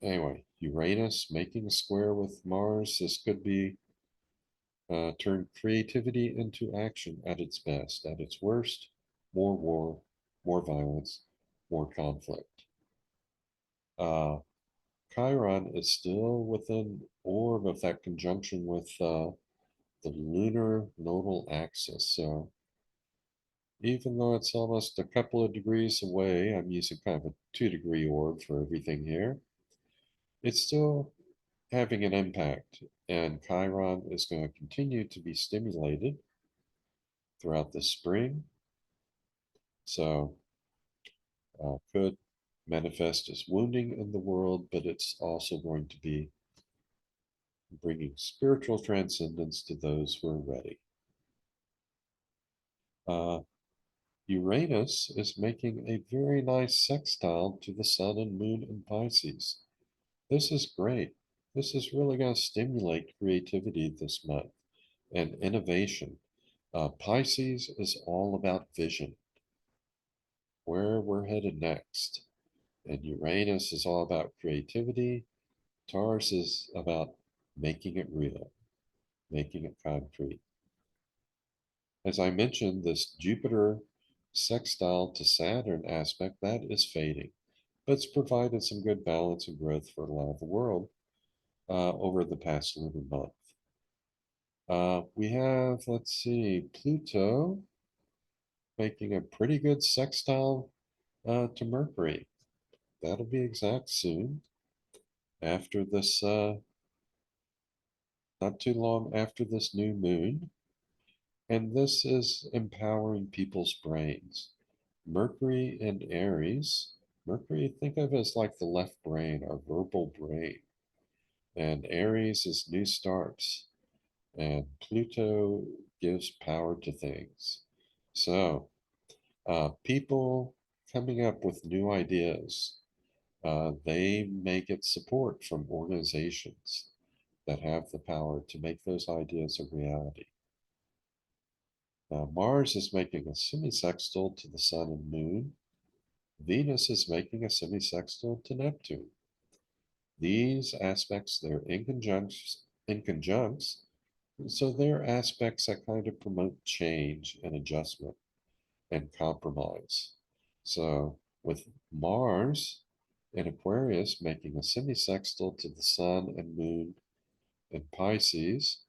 anyway, Uranus making a square with Mars, this could be turn creativity into action at its best. At its worst, more war, more violence, more conflict. Uh, Chiron is still within orb of that conjunction with the lunar nodal axis. So even though it's almost a couple of degrees away, I'm using kind of a 2-degree orb for everything here, it's still having an impact. And Chiron is going to continue to be stimulated throughout the spring. So could manifest as wounding in the world, but it's also going to be bringing spiritual transcendence to those who are ready. Uh, Uranus is making a very nice sextile to the Sun and Moon in Pisces. This is great. This is really going to stimulate creativity this month and innovation. Pisces is all about vision, where we're headed next. And Uranus is all about creativity. Taurus is about making it real, making it concrete. As I mentioned, this Jupiter sextile to Saturn aspect, that is fading, but it's provided some good balance and growth for a lot of the world over the past lunar month. We have, let's see, Pluto making a pretty good sextile to Mercury. That'll be exact soon after this, not too long after this new moon. And this is empowering people's brains. Mercury and Aries. Mercury, think of as like the left brain, our verbal brain. And Aries is new starts. And Pluto gives power to things. So, people coming up with new ideas, they may get support from organizations that have the power to make those ideas a reality. Mars is making a semisextile to the Sun and Moon. Venus is making a semisextile to Neptune. These aspects, they're in conjuncts, so they're aspects that kind of promote change and adjustment and compromise. So with Mars in Aquarius making a semisextile to the Sun and Moon in Pisces,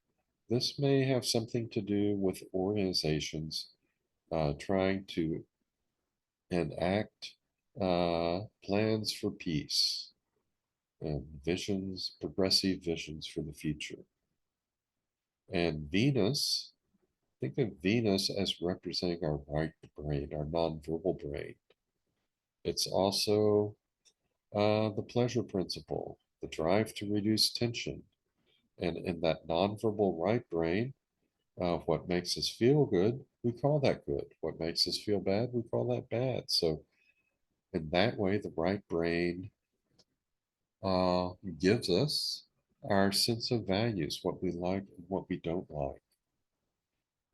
this may have something to do with organizations trying to enact plans for peace and visions, progressive visions for the future. And Venus, think of Venus as representing our right brain, our nonverbal brain. It's also the pleasure principle, the drive to reduce tension. And in that nonverbal right brain, what makes us feel good, we call that good. What makes us feel bad, we call that bad. So, in that way, the right brain gives us our sense of values, what we like and what we don't like.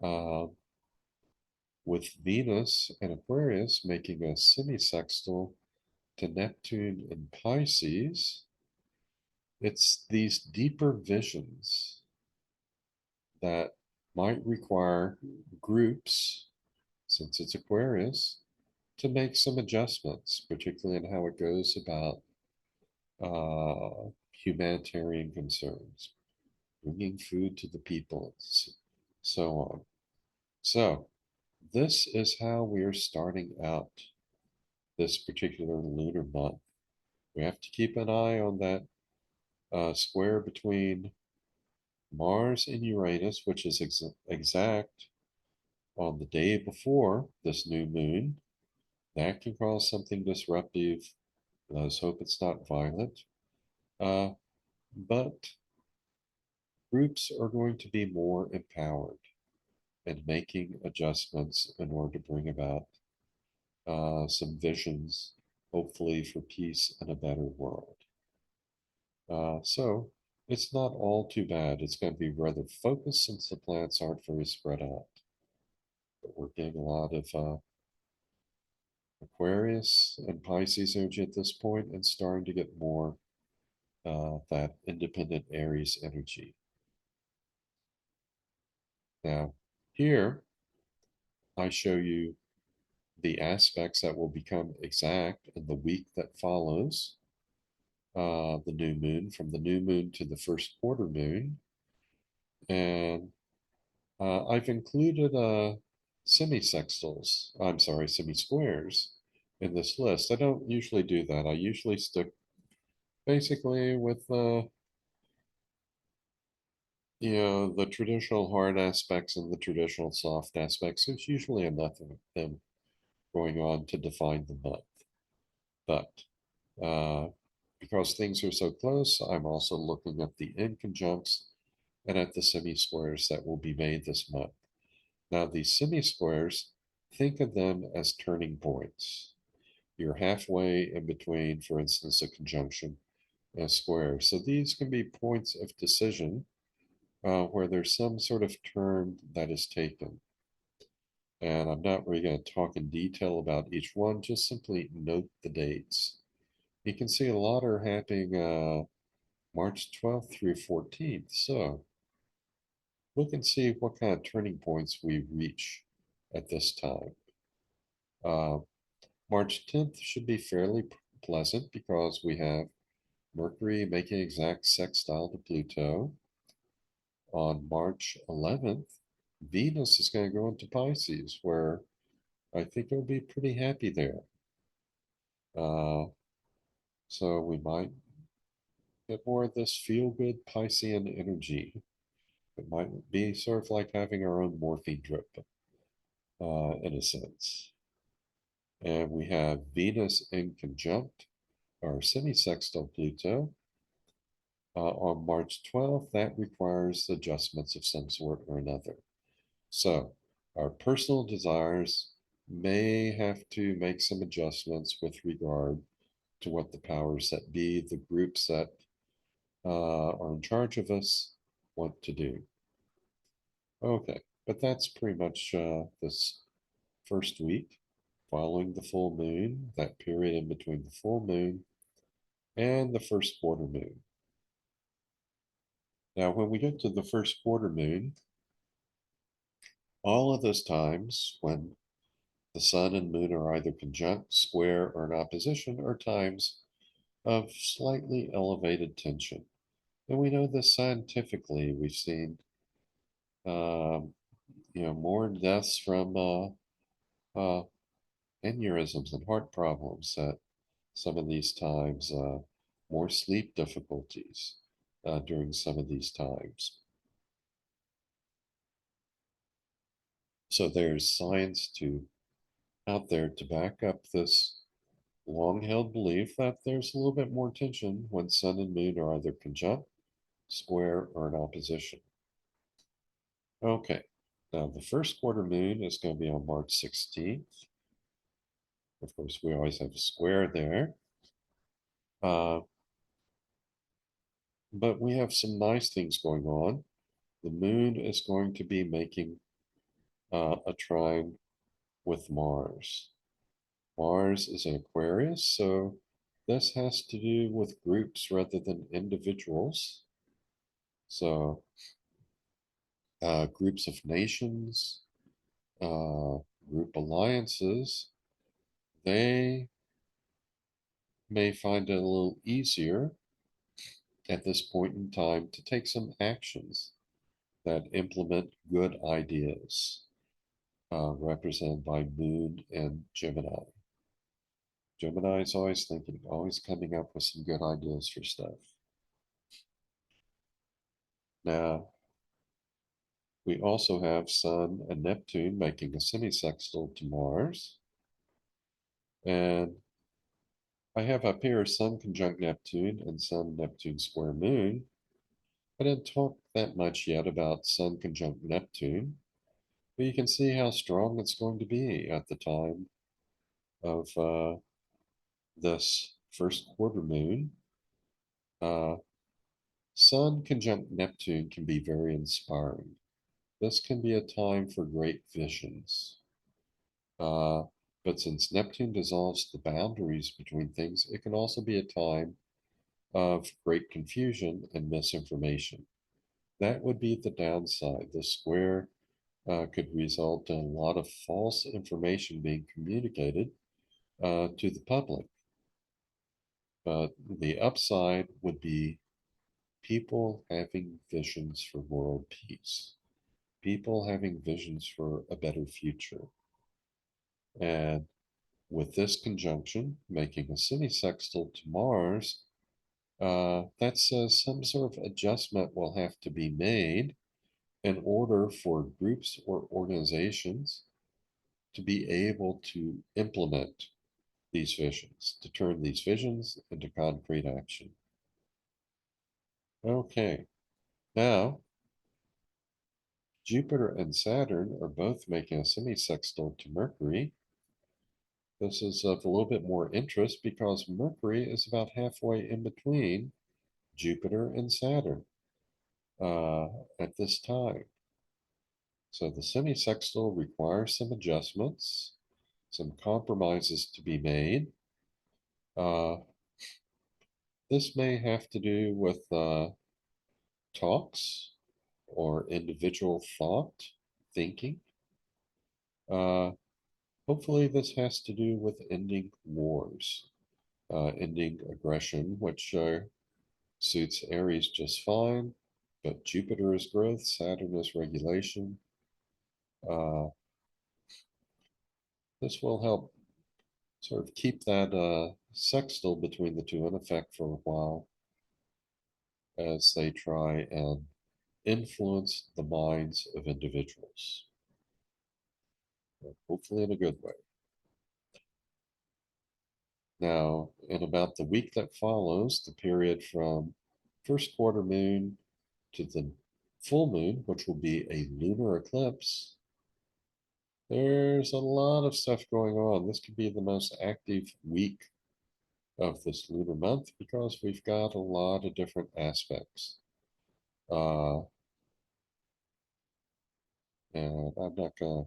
Uh, with Venus and Aquarius making a semisextile to Neptune and Pisces, it's these deeper visions that might require groups, since it's Aquarius, to make some adjustments, particularly in how it goes about humanitarian concerns, bringing food to the people, and so on. So, this is how we are starting out this particular lunar month. We have to keep an eye on that square between Mars and Uranus, which is exact on the day before this new moon. That can cause something disruptive. Let's hope it's not violent. Uh, but groups are going to be more empowered and making adjustments in order to bring about some visions, hopefully for peace and a better world. So it's not all too bad. It's going to be rather focused since the planets aren't very spread out. But we're getting a lot of Aquarius and Pisces energy at this point and starting to get more that independent Aries energy. Now, here I show you the aspects that will become exact in the week that follows the new moon, from the new moon to the first quarter moon. And I've included semisextiles, I'm sorry, semisquares in this list. I don't usually do that. I usually stick basically with the traditional hard aspects and the traditional soft aspects. There's usually enough of them going on to define the month. But uh, because things are so close, I'm also looking at the inconjuncts and at the semi-squares that will be made this month. Now, these semi-squares, think of them as turning points. You're halfway in between, for instance, a conjunction square. So these can be points of decision where there's some sort of turn that is taken. And I'm not really going to talk in detail about each one, just simply note the dates. You can see a lot are happening March 12th through 14th. So look and see what kind of turning points we reach at this time. Uh, March 10th should be fairly pleasant because we have Mercury making exact sextile to Pluto. On March 11th, Venus is going to go into Pisces, where I think it'll be pretty happy there. Uh, so we might get more of this feel good Piscean energy. It might be sort of like having our own morphine drip, in a sense. And we have Venus in conjunct or semi-sextile Pluto on March 12th. That requires adjustments of some sort or another. So our personal desires may have to make some adjustments with regard to what the powers that be, the groups that are in charge of us, want to do. Okay, but that's pretty much this first week following the full moon, that period in between the full moon and the first quarter moon. Now, when we get to the first quarter moon, all of those times when the sun and moon are either conjunct, square, or in opposition are times of slightly elevated tension. And we know this scientifically. We've seen, um, more deaths from uh, aneurysms and heart problems at some of these times, more sleep difficulties during some of these times. So there's science out there to back up this long held belief that there's a little bit more tension when sun and moon are either conjunct, square, or in opposition. Okay, now the first quarter moon is going to be on March 16th. Of course, we always have a square there. Uh, but we have some nice things going on. The moon is going to be making a trine with Mars. Mars is in Aquarius, so this has to do with groups rather than individuals. So, groups of nations, uh, group alliances, they may find it a little easier at this point in time to take some actions that implement good ideas, represented by Moon and Gemini. Gemini is always thinking, always coming up with some good ideas for stuff. Now, we also have Sun and Neptune making a semi-sextile to Mars. And I have up here Sun conjunct Neptune and Sun Neptune square Moon. I didn't talk that much yet about Sun conjunct Neptune, but you can see how strong it's going to be at the time of this first quarter moon. Sun conjunct Neptune can be very inspiring. This can be a time for great visions. Uh, but since Neptune dissolves the boundaries between things, it can also be a time of great confusion and misinformation. That would be the downside. The square could result in a lot of false information being communicated to the public. But the upside would be people having visions for world peace, people having visions for a better future. And with this conjunction making a semi-sextile to Mars, that says some sort of adjustment will have to be made in order for groups or organizations to be able to implement these visions, to turn these visions into concrete action. Okay, now Jupiter and Saturn are both making a semi-sextile to Mercury. This is of a little bit more interest because Mercury is about halfway in between Jupiter and Saturn at this time. So the semi-sextile requires some adjustments, some compromises to be made. Uh, this may have to do with talks or individual thought, thinking. Uh, hopefully, this has to do with ending wars, ending aggression, which suits Aries just fine. But Jupiter is growth, Saturn is regulation. Uh, this will help sort of keep that sextile between the two in effect for a while as they try and influence the minds of individuals, hopefully in a good way. Now, in about the week that follows, the period from first quarter moon to the full moon, which will be a lunar eclipse, there's a lot of stuff going on. This could be the most active week of this lunar month because we've got a lot of different aspects. Uh, and I'm not going to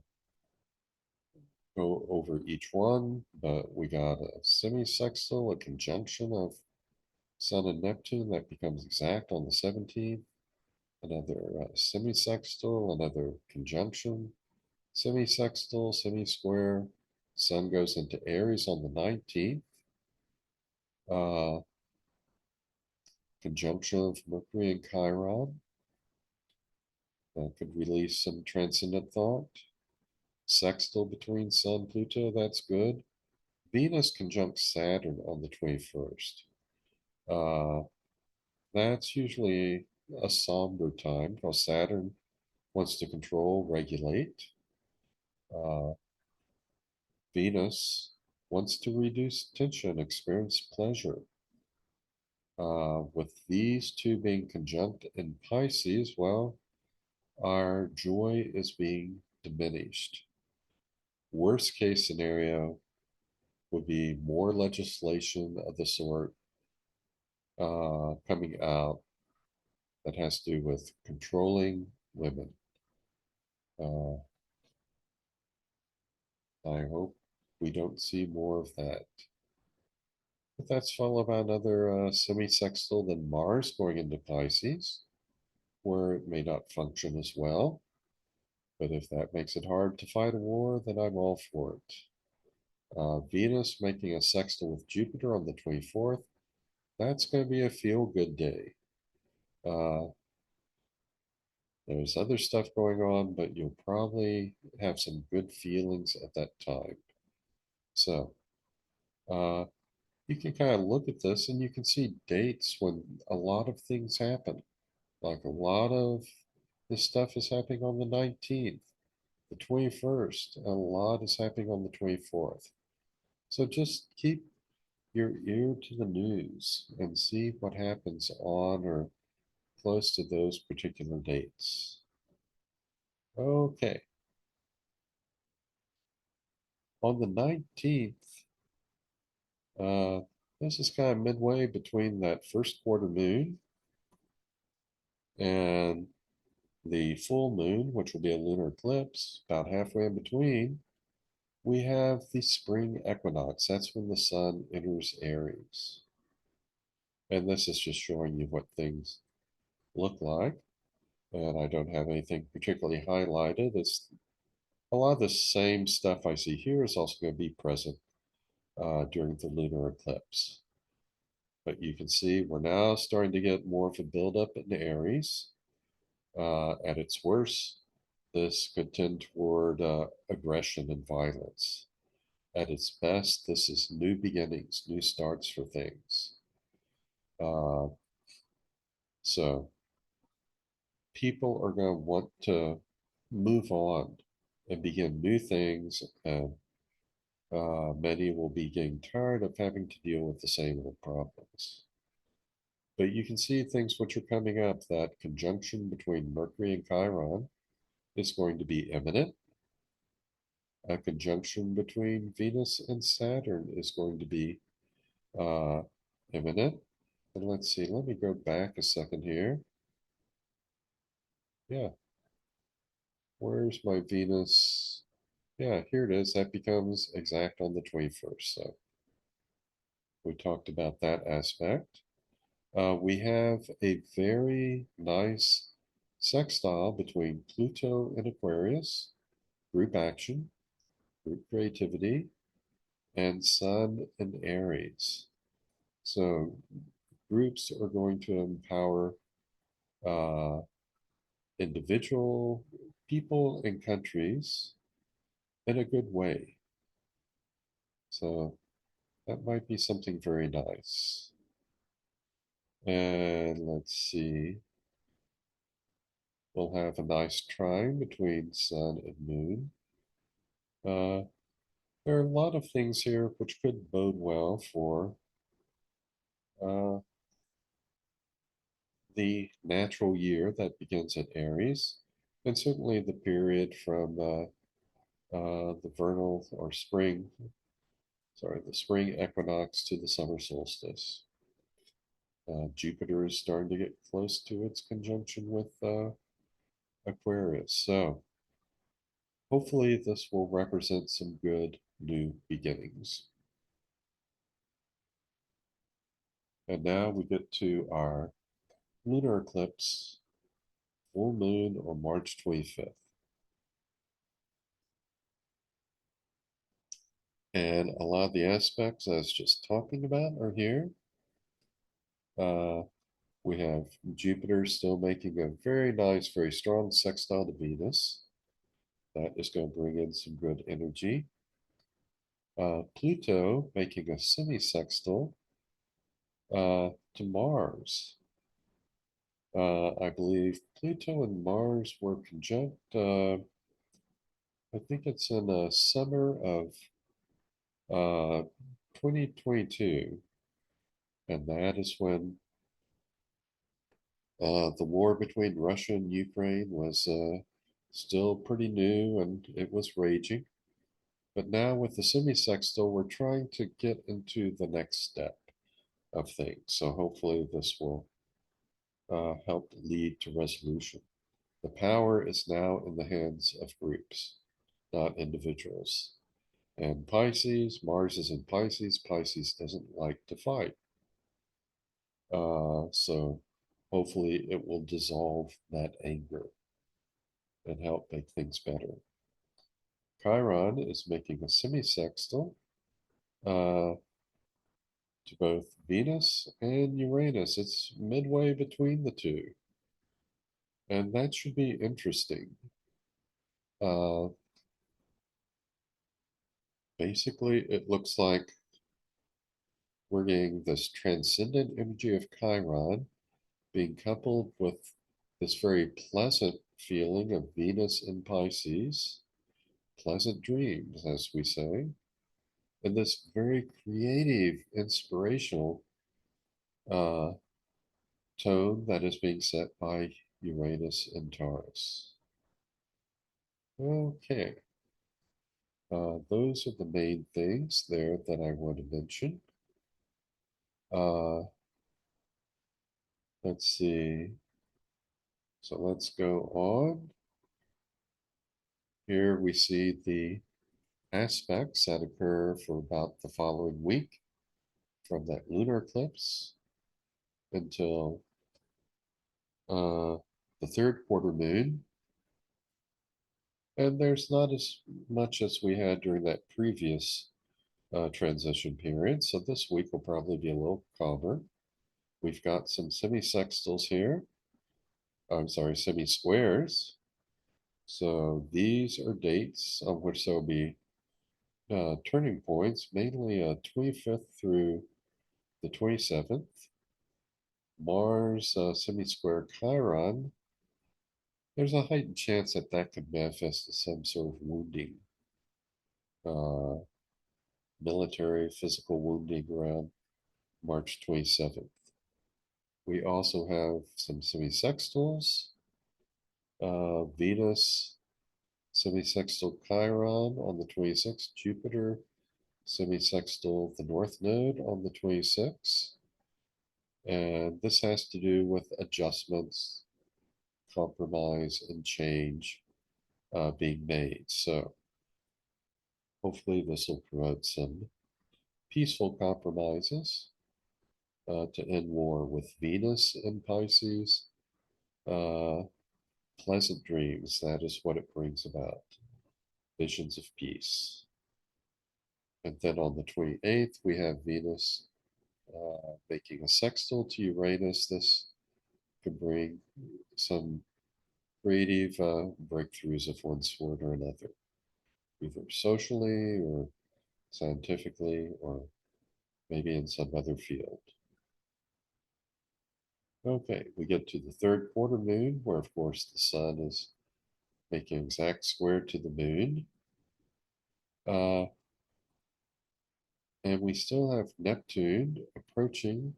go over each one, but we got a semi-sextile, a conjunction of Sun and Neptune that becomes exact on the 17th, another semi-sextile, another conjunction, semi-sextile, semi-square. Sun goes into Aries on the 19th. Conjunction of Mercury and Chiron that could release some transcendent thought. Sextile between Sun Pluto, that's good. Venus conjunct Saturn on the 21st. Uh, that's usually a somber time because Saturn wants to control, regulate. Uh, Venus wants to reduce tension, experience pleasure. With these two being conjunct in Pisces, well, our joy is being diminished. Worst case scenario would be more legislation of the sort coming out that has to do with controlling women. Uh, I hope we don't see more of that. But that's followed by another semi-sextile than Mars going into Pisces, where it may not function as well. But if that makes it hard to fight a war, then I'm all for it. Venus making a sextile with Jupiter on the 24th. That's going to be a feel-good day. Uh, there's other stuff going on, but you'll probably have some good feelings at that time. So uh, you can kind of look at this and you can see dates when a lot of things happen. Like a lot of this stuff is happening on the 19th, the 21st, and a lot is happening on the 24th. So just keep your ear to the news and see what happens on or close to those particular dates. Okay, on the 19th, uh, this is kind of midway between that first quarter moon and the full moon, which will be a lunar eclipse, about halfway in between. We have the spring equinox. That's when the sun enters Aries. And this is just showing you what things look like. And I don't have anything particularly highlighted. It's a lot of the same stuff I see here is also going to be present during the lunar eclipse. But you can see we're now starting to get more of a buildup in Aries. At its worst, this could tend toward aggression and violence. At its best, this is new beginnings, new starts for things. Uh, so people are going to want to move on and begin new things, and many will be getting tired of having to deal with the same old problems. But you can see things which are coming up. That conjunction between Mercury and Chiron is going to be imminent. A conjunction between Venus and Saturn is going to be uh, imminent. And let's see, let me go back a second here. Yeah, where's my Venus? Yeah, here it is. That becomes exact on the 21st. So we talked about that aspect. We have a very nice sextile between Pluto and Aquarius, group action, group creativity, and Sun and Aries. So groups are going to empower uh, individual people and countries in a good way. So that might be something very nice. And let's see, we'll have a nice trine between Sun and Moon. Uh, there are a lot of things here which could bode well for uh, the natural year that begins at Aries, and certainly the period from the vernal or the spring equinox to the summer solstice. Jupiter is starting to get close to its conjunction with Aquarius. So hopefully this will represent some good new beginnings. And now we get to our lunar eclipse, full moon on March 25th. And a lot of the aspects I was just talking about are here. Uh, we have Jupiter still making a very nice, very strong sextile to Venus. That is going to bring in some good energy. Pluto making a semi-sextile to Mars. I believe Pluto and Mars were conjunct. I think it's in the summer of uh, 2022, and that is when the war between Russia and Ukraine was still pretty new and it was raging. But now with the semi-sextile, we're trying to get into the next step of things. So hopefully this will help lead to resolution. The power is now in the hands of groups, not individuals. And Pisces, Mars is in Pisces. Pisces doesn't like to fight. So hopefully it will dissolve that anger and help make things better. Chiron is making a semi-sextile uh, to both Venus and Uranus. It's midway between the two, and that should be interesting. Uh, Basically, it looks like we're getting this transcendent energy of Chiron being coupled with this very pleasant feeling of Venus in Pisces, pleasant dreams, as we say, and this very creative, inspirational uh, tone that is being set by Uranus and Taurus. Okay, those are the main things there that I want to mention. Uh, let's see. So let's go on. Here we see the aspects that occur for about the following week from that lunar eclipse until uh, the third quarter moon. And there's not as much as we had during that previous transition period. So this week will probably be a little calmer. We've got some semi-sextiles here. I'm sorry, semi-squares. So these are dates on which there'll be turning points, mainly 25th through the 27th. Mars semi-square Chiron. There's a heightened chance that that could manifest as some sort of wounding, uh, military, physical wounding around March 27th. We also have some semi-sextiles. Venus semi-sextile Chiron on the 26th. Jupiter semi-sextile the North Node on the 26th. And this has to do with adjustments, compromise, and change being made. So hopefully this will promote some peaceful compromises to end war with Venus in Pisces. Uh, Pleasant dreams, that is what it brings about. Visions of peace. And then on the 28th, we have Venus making a sextile to Uranus. This could bring some creative breakthroughs of one sort or another, either socially or scientifically or maybe in some other field. Okay, we get to the third quarter moon, where of course the sun is making an exact square to the moon. Uh, and we still have Neptune approaching.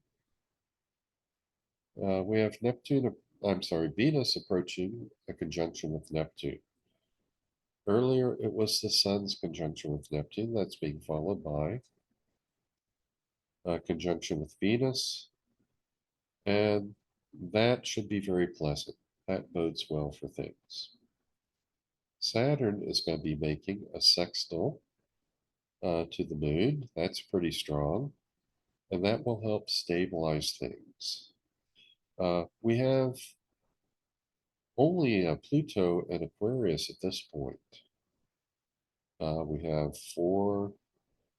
We have Venus approaching a conjunction with Neptune. Earlier, it was the sun's conjunction with Neptune that's being followed by a conjunction with Venus, and that should be very pleasant. That bodes well for things. Saturn is going to be making a sextile to the moon. That's pretty strong, and that will help stabilize things. We have only Pluto and Aquarius at this point. We have 4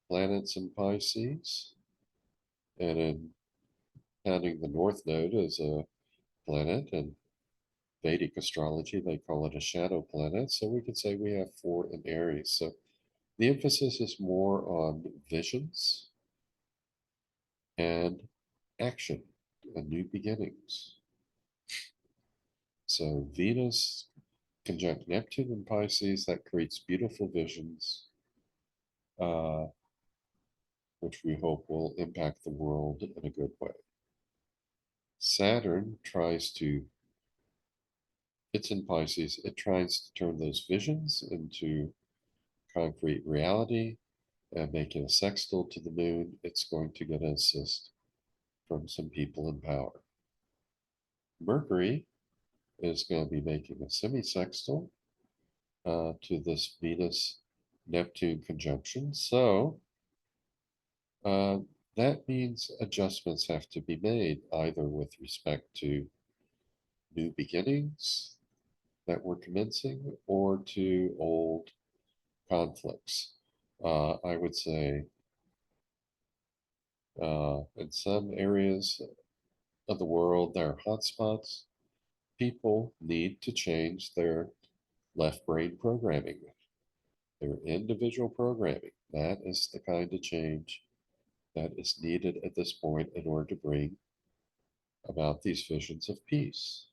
planets in Pisces, and in counting the North Node as a planet, and Vedic astrology, they call it a shadow planet. So we could say we have 4 in Aries. So the emphasis is more on visions and action and new beginnings. So Venus conjunct Neptune in Pisces, that creates beautiful visions, uh, which we hope will impact the world in a good way. Saturn tries to, it's in Pisces, it tries to turn those visions into concrete reality and making a sextile to the moon. It's going to get an assist from some people in power. Mercury is going to be making a semi-sextile to this Venus Neptune conjunction. So uh, that means adjustments have to be made either with respect to new beginnings that we're commencing or to old conflicts. I would say in some areas of the world, there are hotspots. People need to change their left brain programming, their individual programming. That is the kind of change that is needed at this point in order to bring about these visions of peace.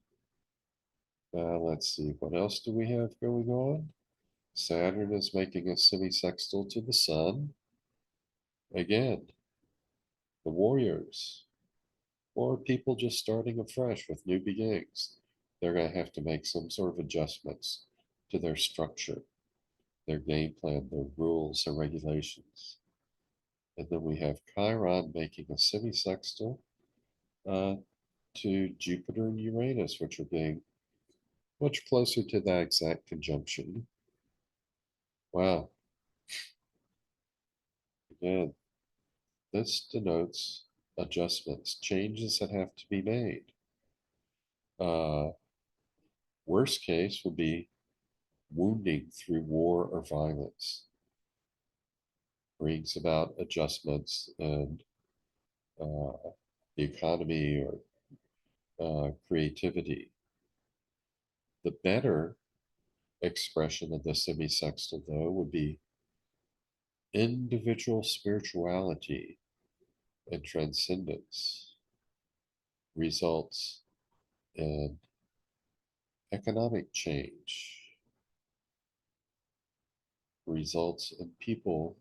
Let's see, what else do we have going on? Saturn is making a semi-sextile to the sun. Again, the warriors, or people just starting afresh with new beginnings. They're going to have to make some sort of adjustments to their structure, their game plan, their rules, their regulations. And then we have Chiron making a semi-sextile uh, to Jupiter and Uranus, which are being much closer to that exact conjunction. Wow. Again, this denotes adjustments, changes that have to be made. Worst case would be wounding through war or violence. Brings about adjustments and the economy or creativity. The better expression of the semi-sextile, though, would be individual spirituality and transcendence results in economic change, results in people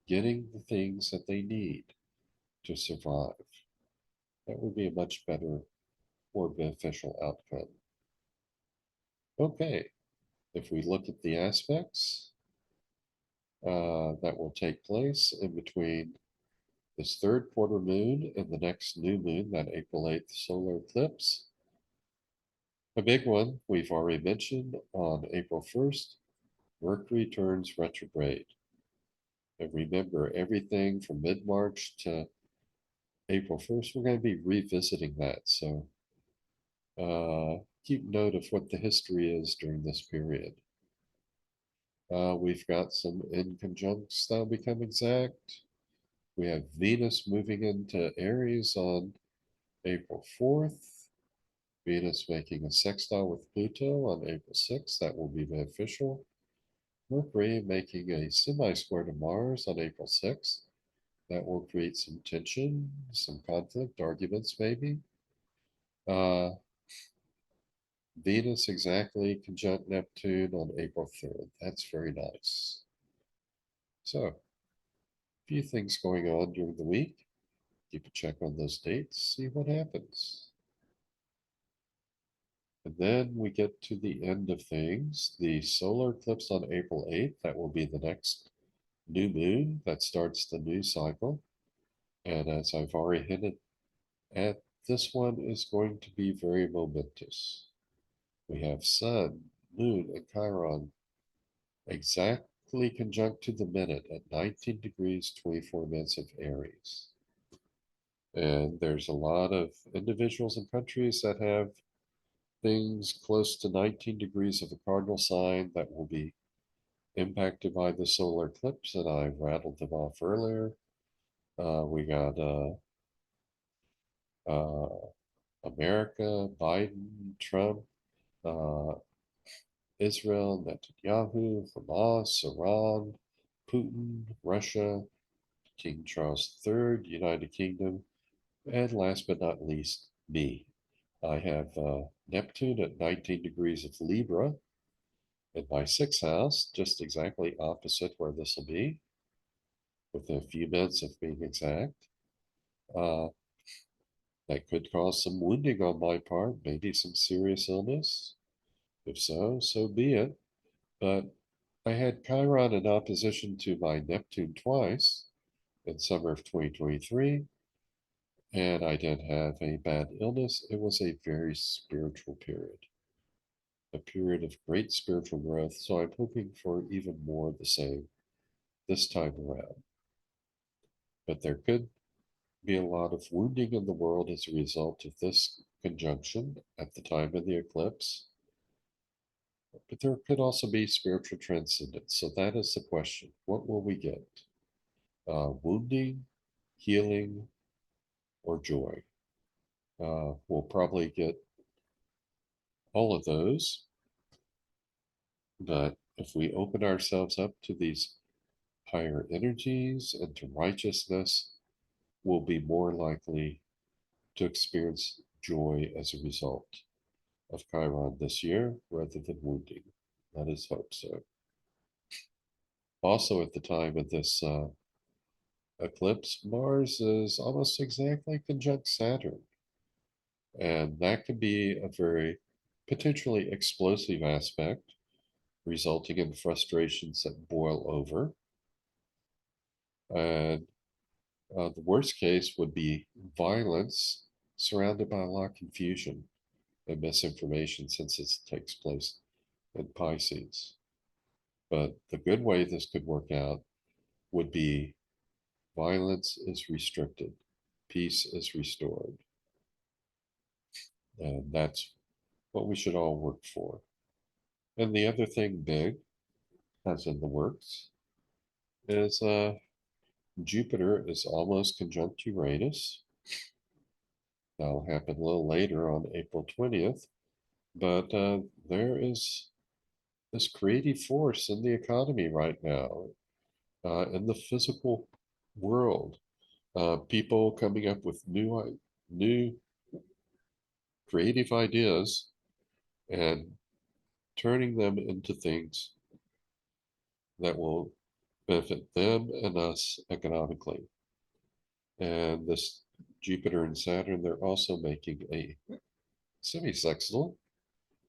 getting the things that they need to survive. That would be a much better, more beneficial outcome. Okay, if we look at the aspects that will take place in between This third quarter moon and the next new moon, that April 8th solar eclipse, a big one we've already mentioned on April 1st, Mercury turns retrograde. And remember, everything from mid March to April 1st, we're going to be revisiting that. So keep note of what the history is during this period. We've got some inconjuncts that'll become exact. We have Venus moving into Aries on April 4th. Venus making a sextile with Pluto on April 6th. That will be beneficial. Mercury making a semi-square to Mars on April 6th. That will create some tension, some conflict, arguments maybe. Uh, Venus exactly conjunct Neptune on April 3rd. That's very nice. So, a few things going on during the week. Keep a check on those dates, see what happens. And then we get to the end of things. The solar eclipse on April 8th, that will be the next new moon that starts the new cycle. And as I've already hinted at, this one is going to be very momentous. We have Sun, Moon, and Chiron exactly conjunct to the minute at 19 degrees 24 minutes of Aries. And there's a lot of individuals and countries that have things close to 19 degrees of the cardinal sign that will be impacted by the solar eclipse, and I rattled them off earlier. We got uh, America, Biden, Trump, uh, Israel, Netanyahu, Hamas, Iran, Putin, Russia, King Charles III, United Kingdom, and last but not least, me. I have Neptune at 19 degrees of Libra in my sixth house, just exactly opposite where this will be, with a few minutes of being exact. Uh, that could cause some wounding on my part, maybe some serious illness. If so, so be it. But I had Chiron in opposition to my Neptune twice in summer of 2023, and I did have a bad illness. It was a very spiritual period, a period of great spiritual growth. So I'm hoping for even more of the same this time around. But there could be a lot of wounding in the world as a result of this conjunction at the time of the eclipse. But there could also be spiritual transcendence. So that is the question. What will we get? Wounding, healing, or joy? We'll probably get all of those. But if we open ourselves up to these higher energies and to righteousness, we'll be more likely to experience joy as a result of Chiron this year rather than wounding. Let us hope so. Also, at the time of this eclipse, Mars is almost exactly conjunct Saturn. And that can be a very potentially explosive aspect, resulting in frustrations that boil over. And the worst case would be violence surrounded by a lot of confusion and misinformation since it takes place in Pisces. But the good way this could work out would be violence is restricted, peace is restored. And that's what we should all work for. And the other thing big, as in the works, is Jupiter is almost conjunct Uranus. That'll happen a little later on April 20th. But there is this creative force in the economy right now, in the physical world. People coming up with new creative ideas and turning them into things that will benefit them and us economically. And this Jupiter and Saturn, they're also making a semi-sextile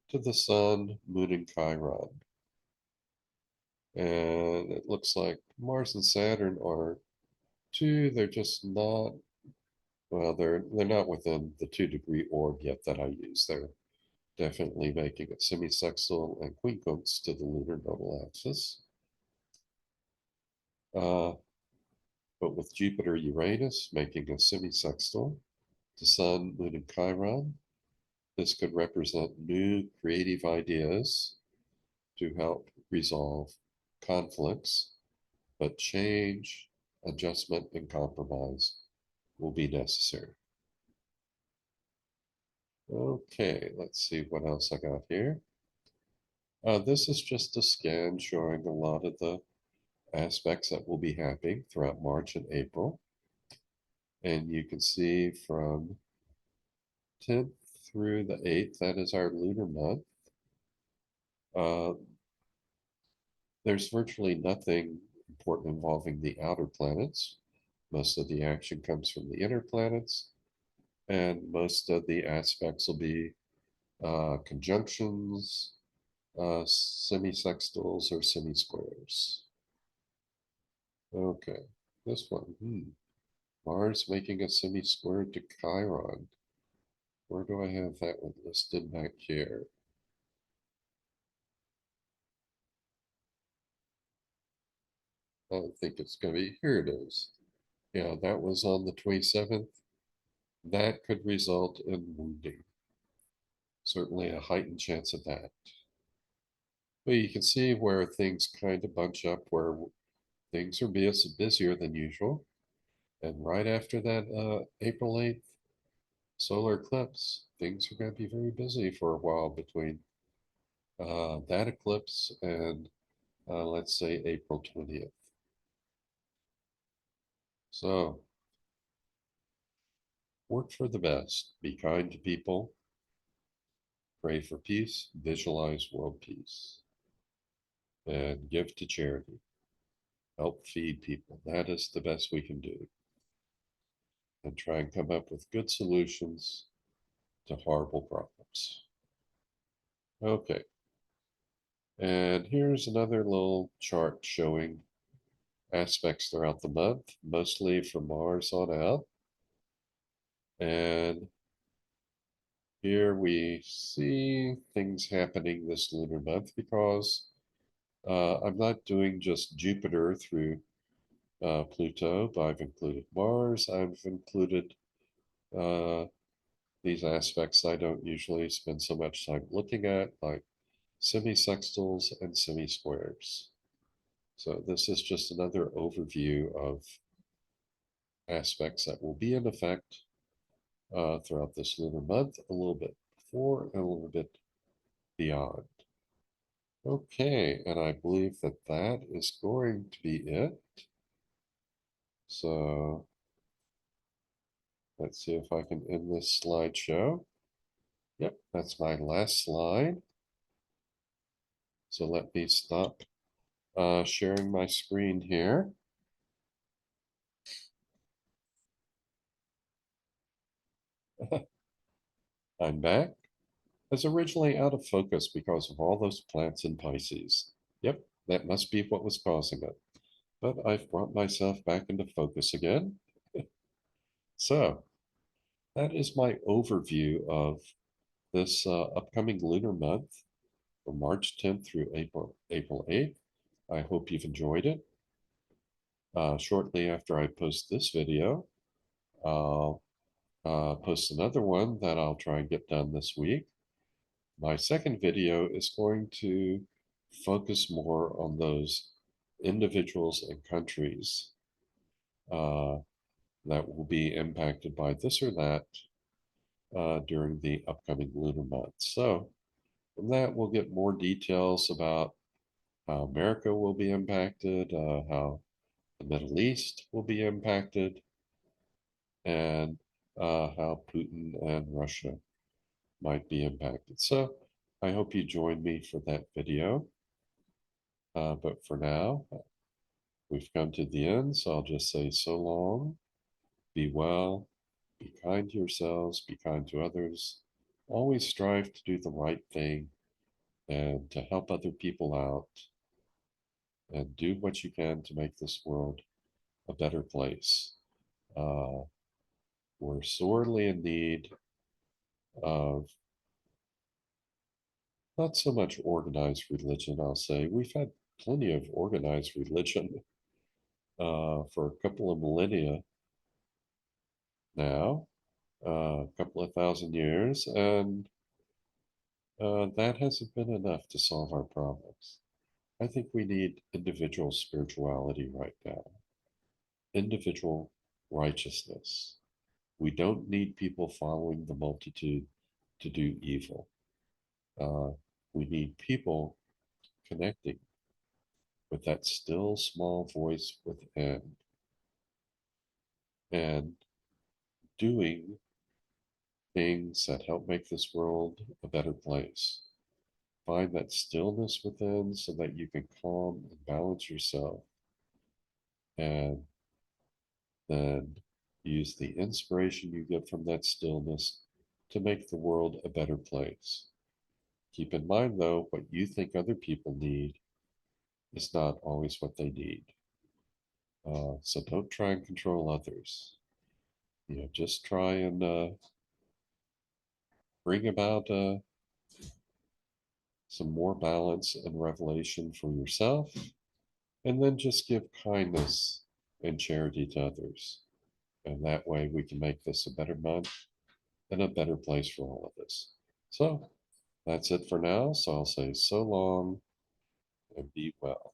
to the Sun, Moon, and Chiron. And it looks like Mars and Saturn are 2, they're just not, well, they're not within the 2-degree orb yet that I use. They're definitely making a semisextile and quincunx to the lunar nodal axis. Uh, but with Jupiter Uranus making a semisextile to Sun, Moon, and Chiron, this could represent new creative ideas to help resolve conflicts, but change, adjustment, and compromise will be necessary. Okay, let's see what else I got here. This is just a scan showing a lot of the aspects that will be happening throughout March and April. And you can see from 10th through the 8th, that is our lunar month. Uh, there's virtually nothing important involving the outer planets. Most of the action comes from the inner planets, and most of the aspects will be conjunctions, semisextiles, or semisquares. Okay, this one. Mars making a semi-square to Chiron. Where do I have that one listed back here? I don't think it's going to be. Here it is. Yeah, that was on the 27th. That could result in wounding. Certainly a heightened chance of that. But you can see where things kind of bunch up, where things are busier than usual. And right after that April 8th solar eclipse, things are going to be very busy for a while between that eclipse and let's say April 20th. So work for the best, be kind to people, pray for peace, visualize world peace, and give to charity. Help feed people. That is the best we can do. And try and come up with good solutions to horrible problems. Okay. And here's another little chart showing aspects throughout the month, mostly from Mars on out. And here we see things happening this lunar month because I'm not doing just Jupiter through Pluto, but I've included Mars. I've included uh, these aspects I don't usually spend so much time looking at, like semisextiles and semisquares. So this is just another overview of aspects that will be in effect throughout this lunar month, a little bit before and a little bit beyond. Okay, and I believe that that is going to be it. So let's see if I can end this slideshow. Yep, that's my last slide. So let me stop sharing my screen here. I'm back. It's originally out of focus because of all those plants in Pisces. Yep, that must be what was causing it. But I've brought myself back into focus again. So that is my overview of this upcoming lunar month from March 10th through April 8th. I hope you've enjoyed it. Shortly after I post this video, I'll post another one that I'll try and get done this week. My second video is going to focus more on those individuals and countries uh, that will be impacted by this or that during the upcoming lunar month. So from that, we'll get more details about how America will be impacted, how the Middle East will be impacted, and how Putin and Russia might be impacted. So I hope you join me for that video. But for now, we've come to the end, so I'll just say so long. Be well, be kind to yourselves, be kind to others. Always strive to do the right thing and to help other people out and do what you can to make this world a better place. Uh, we're sorely in need of not so much organized religion, I'll say. We've had plenty of organized religion for a couple of millennia now, a couple of thousand years, and that hasn't been enough to solve our problems. I think we need individual spirituality right now, individual righteousness. We don't need people following the multitude to do evil. Uh, we need people connecting with that still small voice within and doing things that help make this world a better place. Find that stillness within so that you can calm and balance yourself, and then use the inspiration you get from that stillness to make the world a better place. Keep in mind, though, what you think other people need is not always what they need. So don't try and control others. Just try and bring about some more balance and revelation for yourself, and then just give kindness and charity to others. And that way we can make this a better month and a better place for all of us. So that's it for now. So I'll say so long and be well.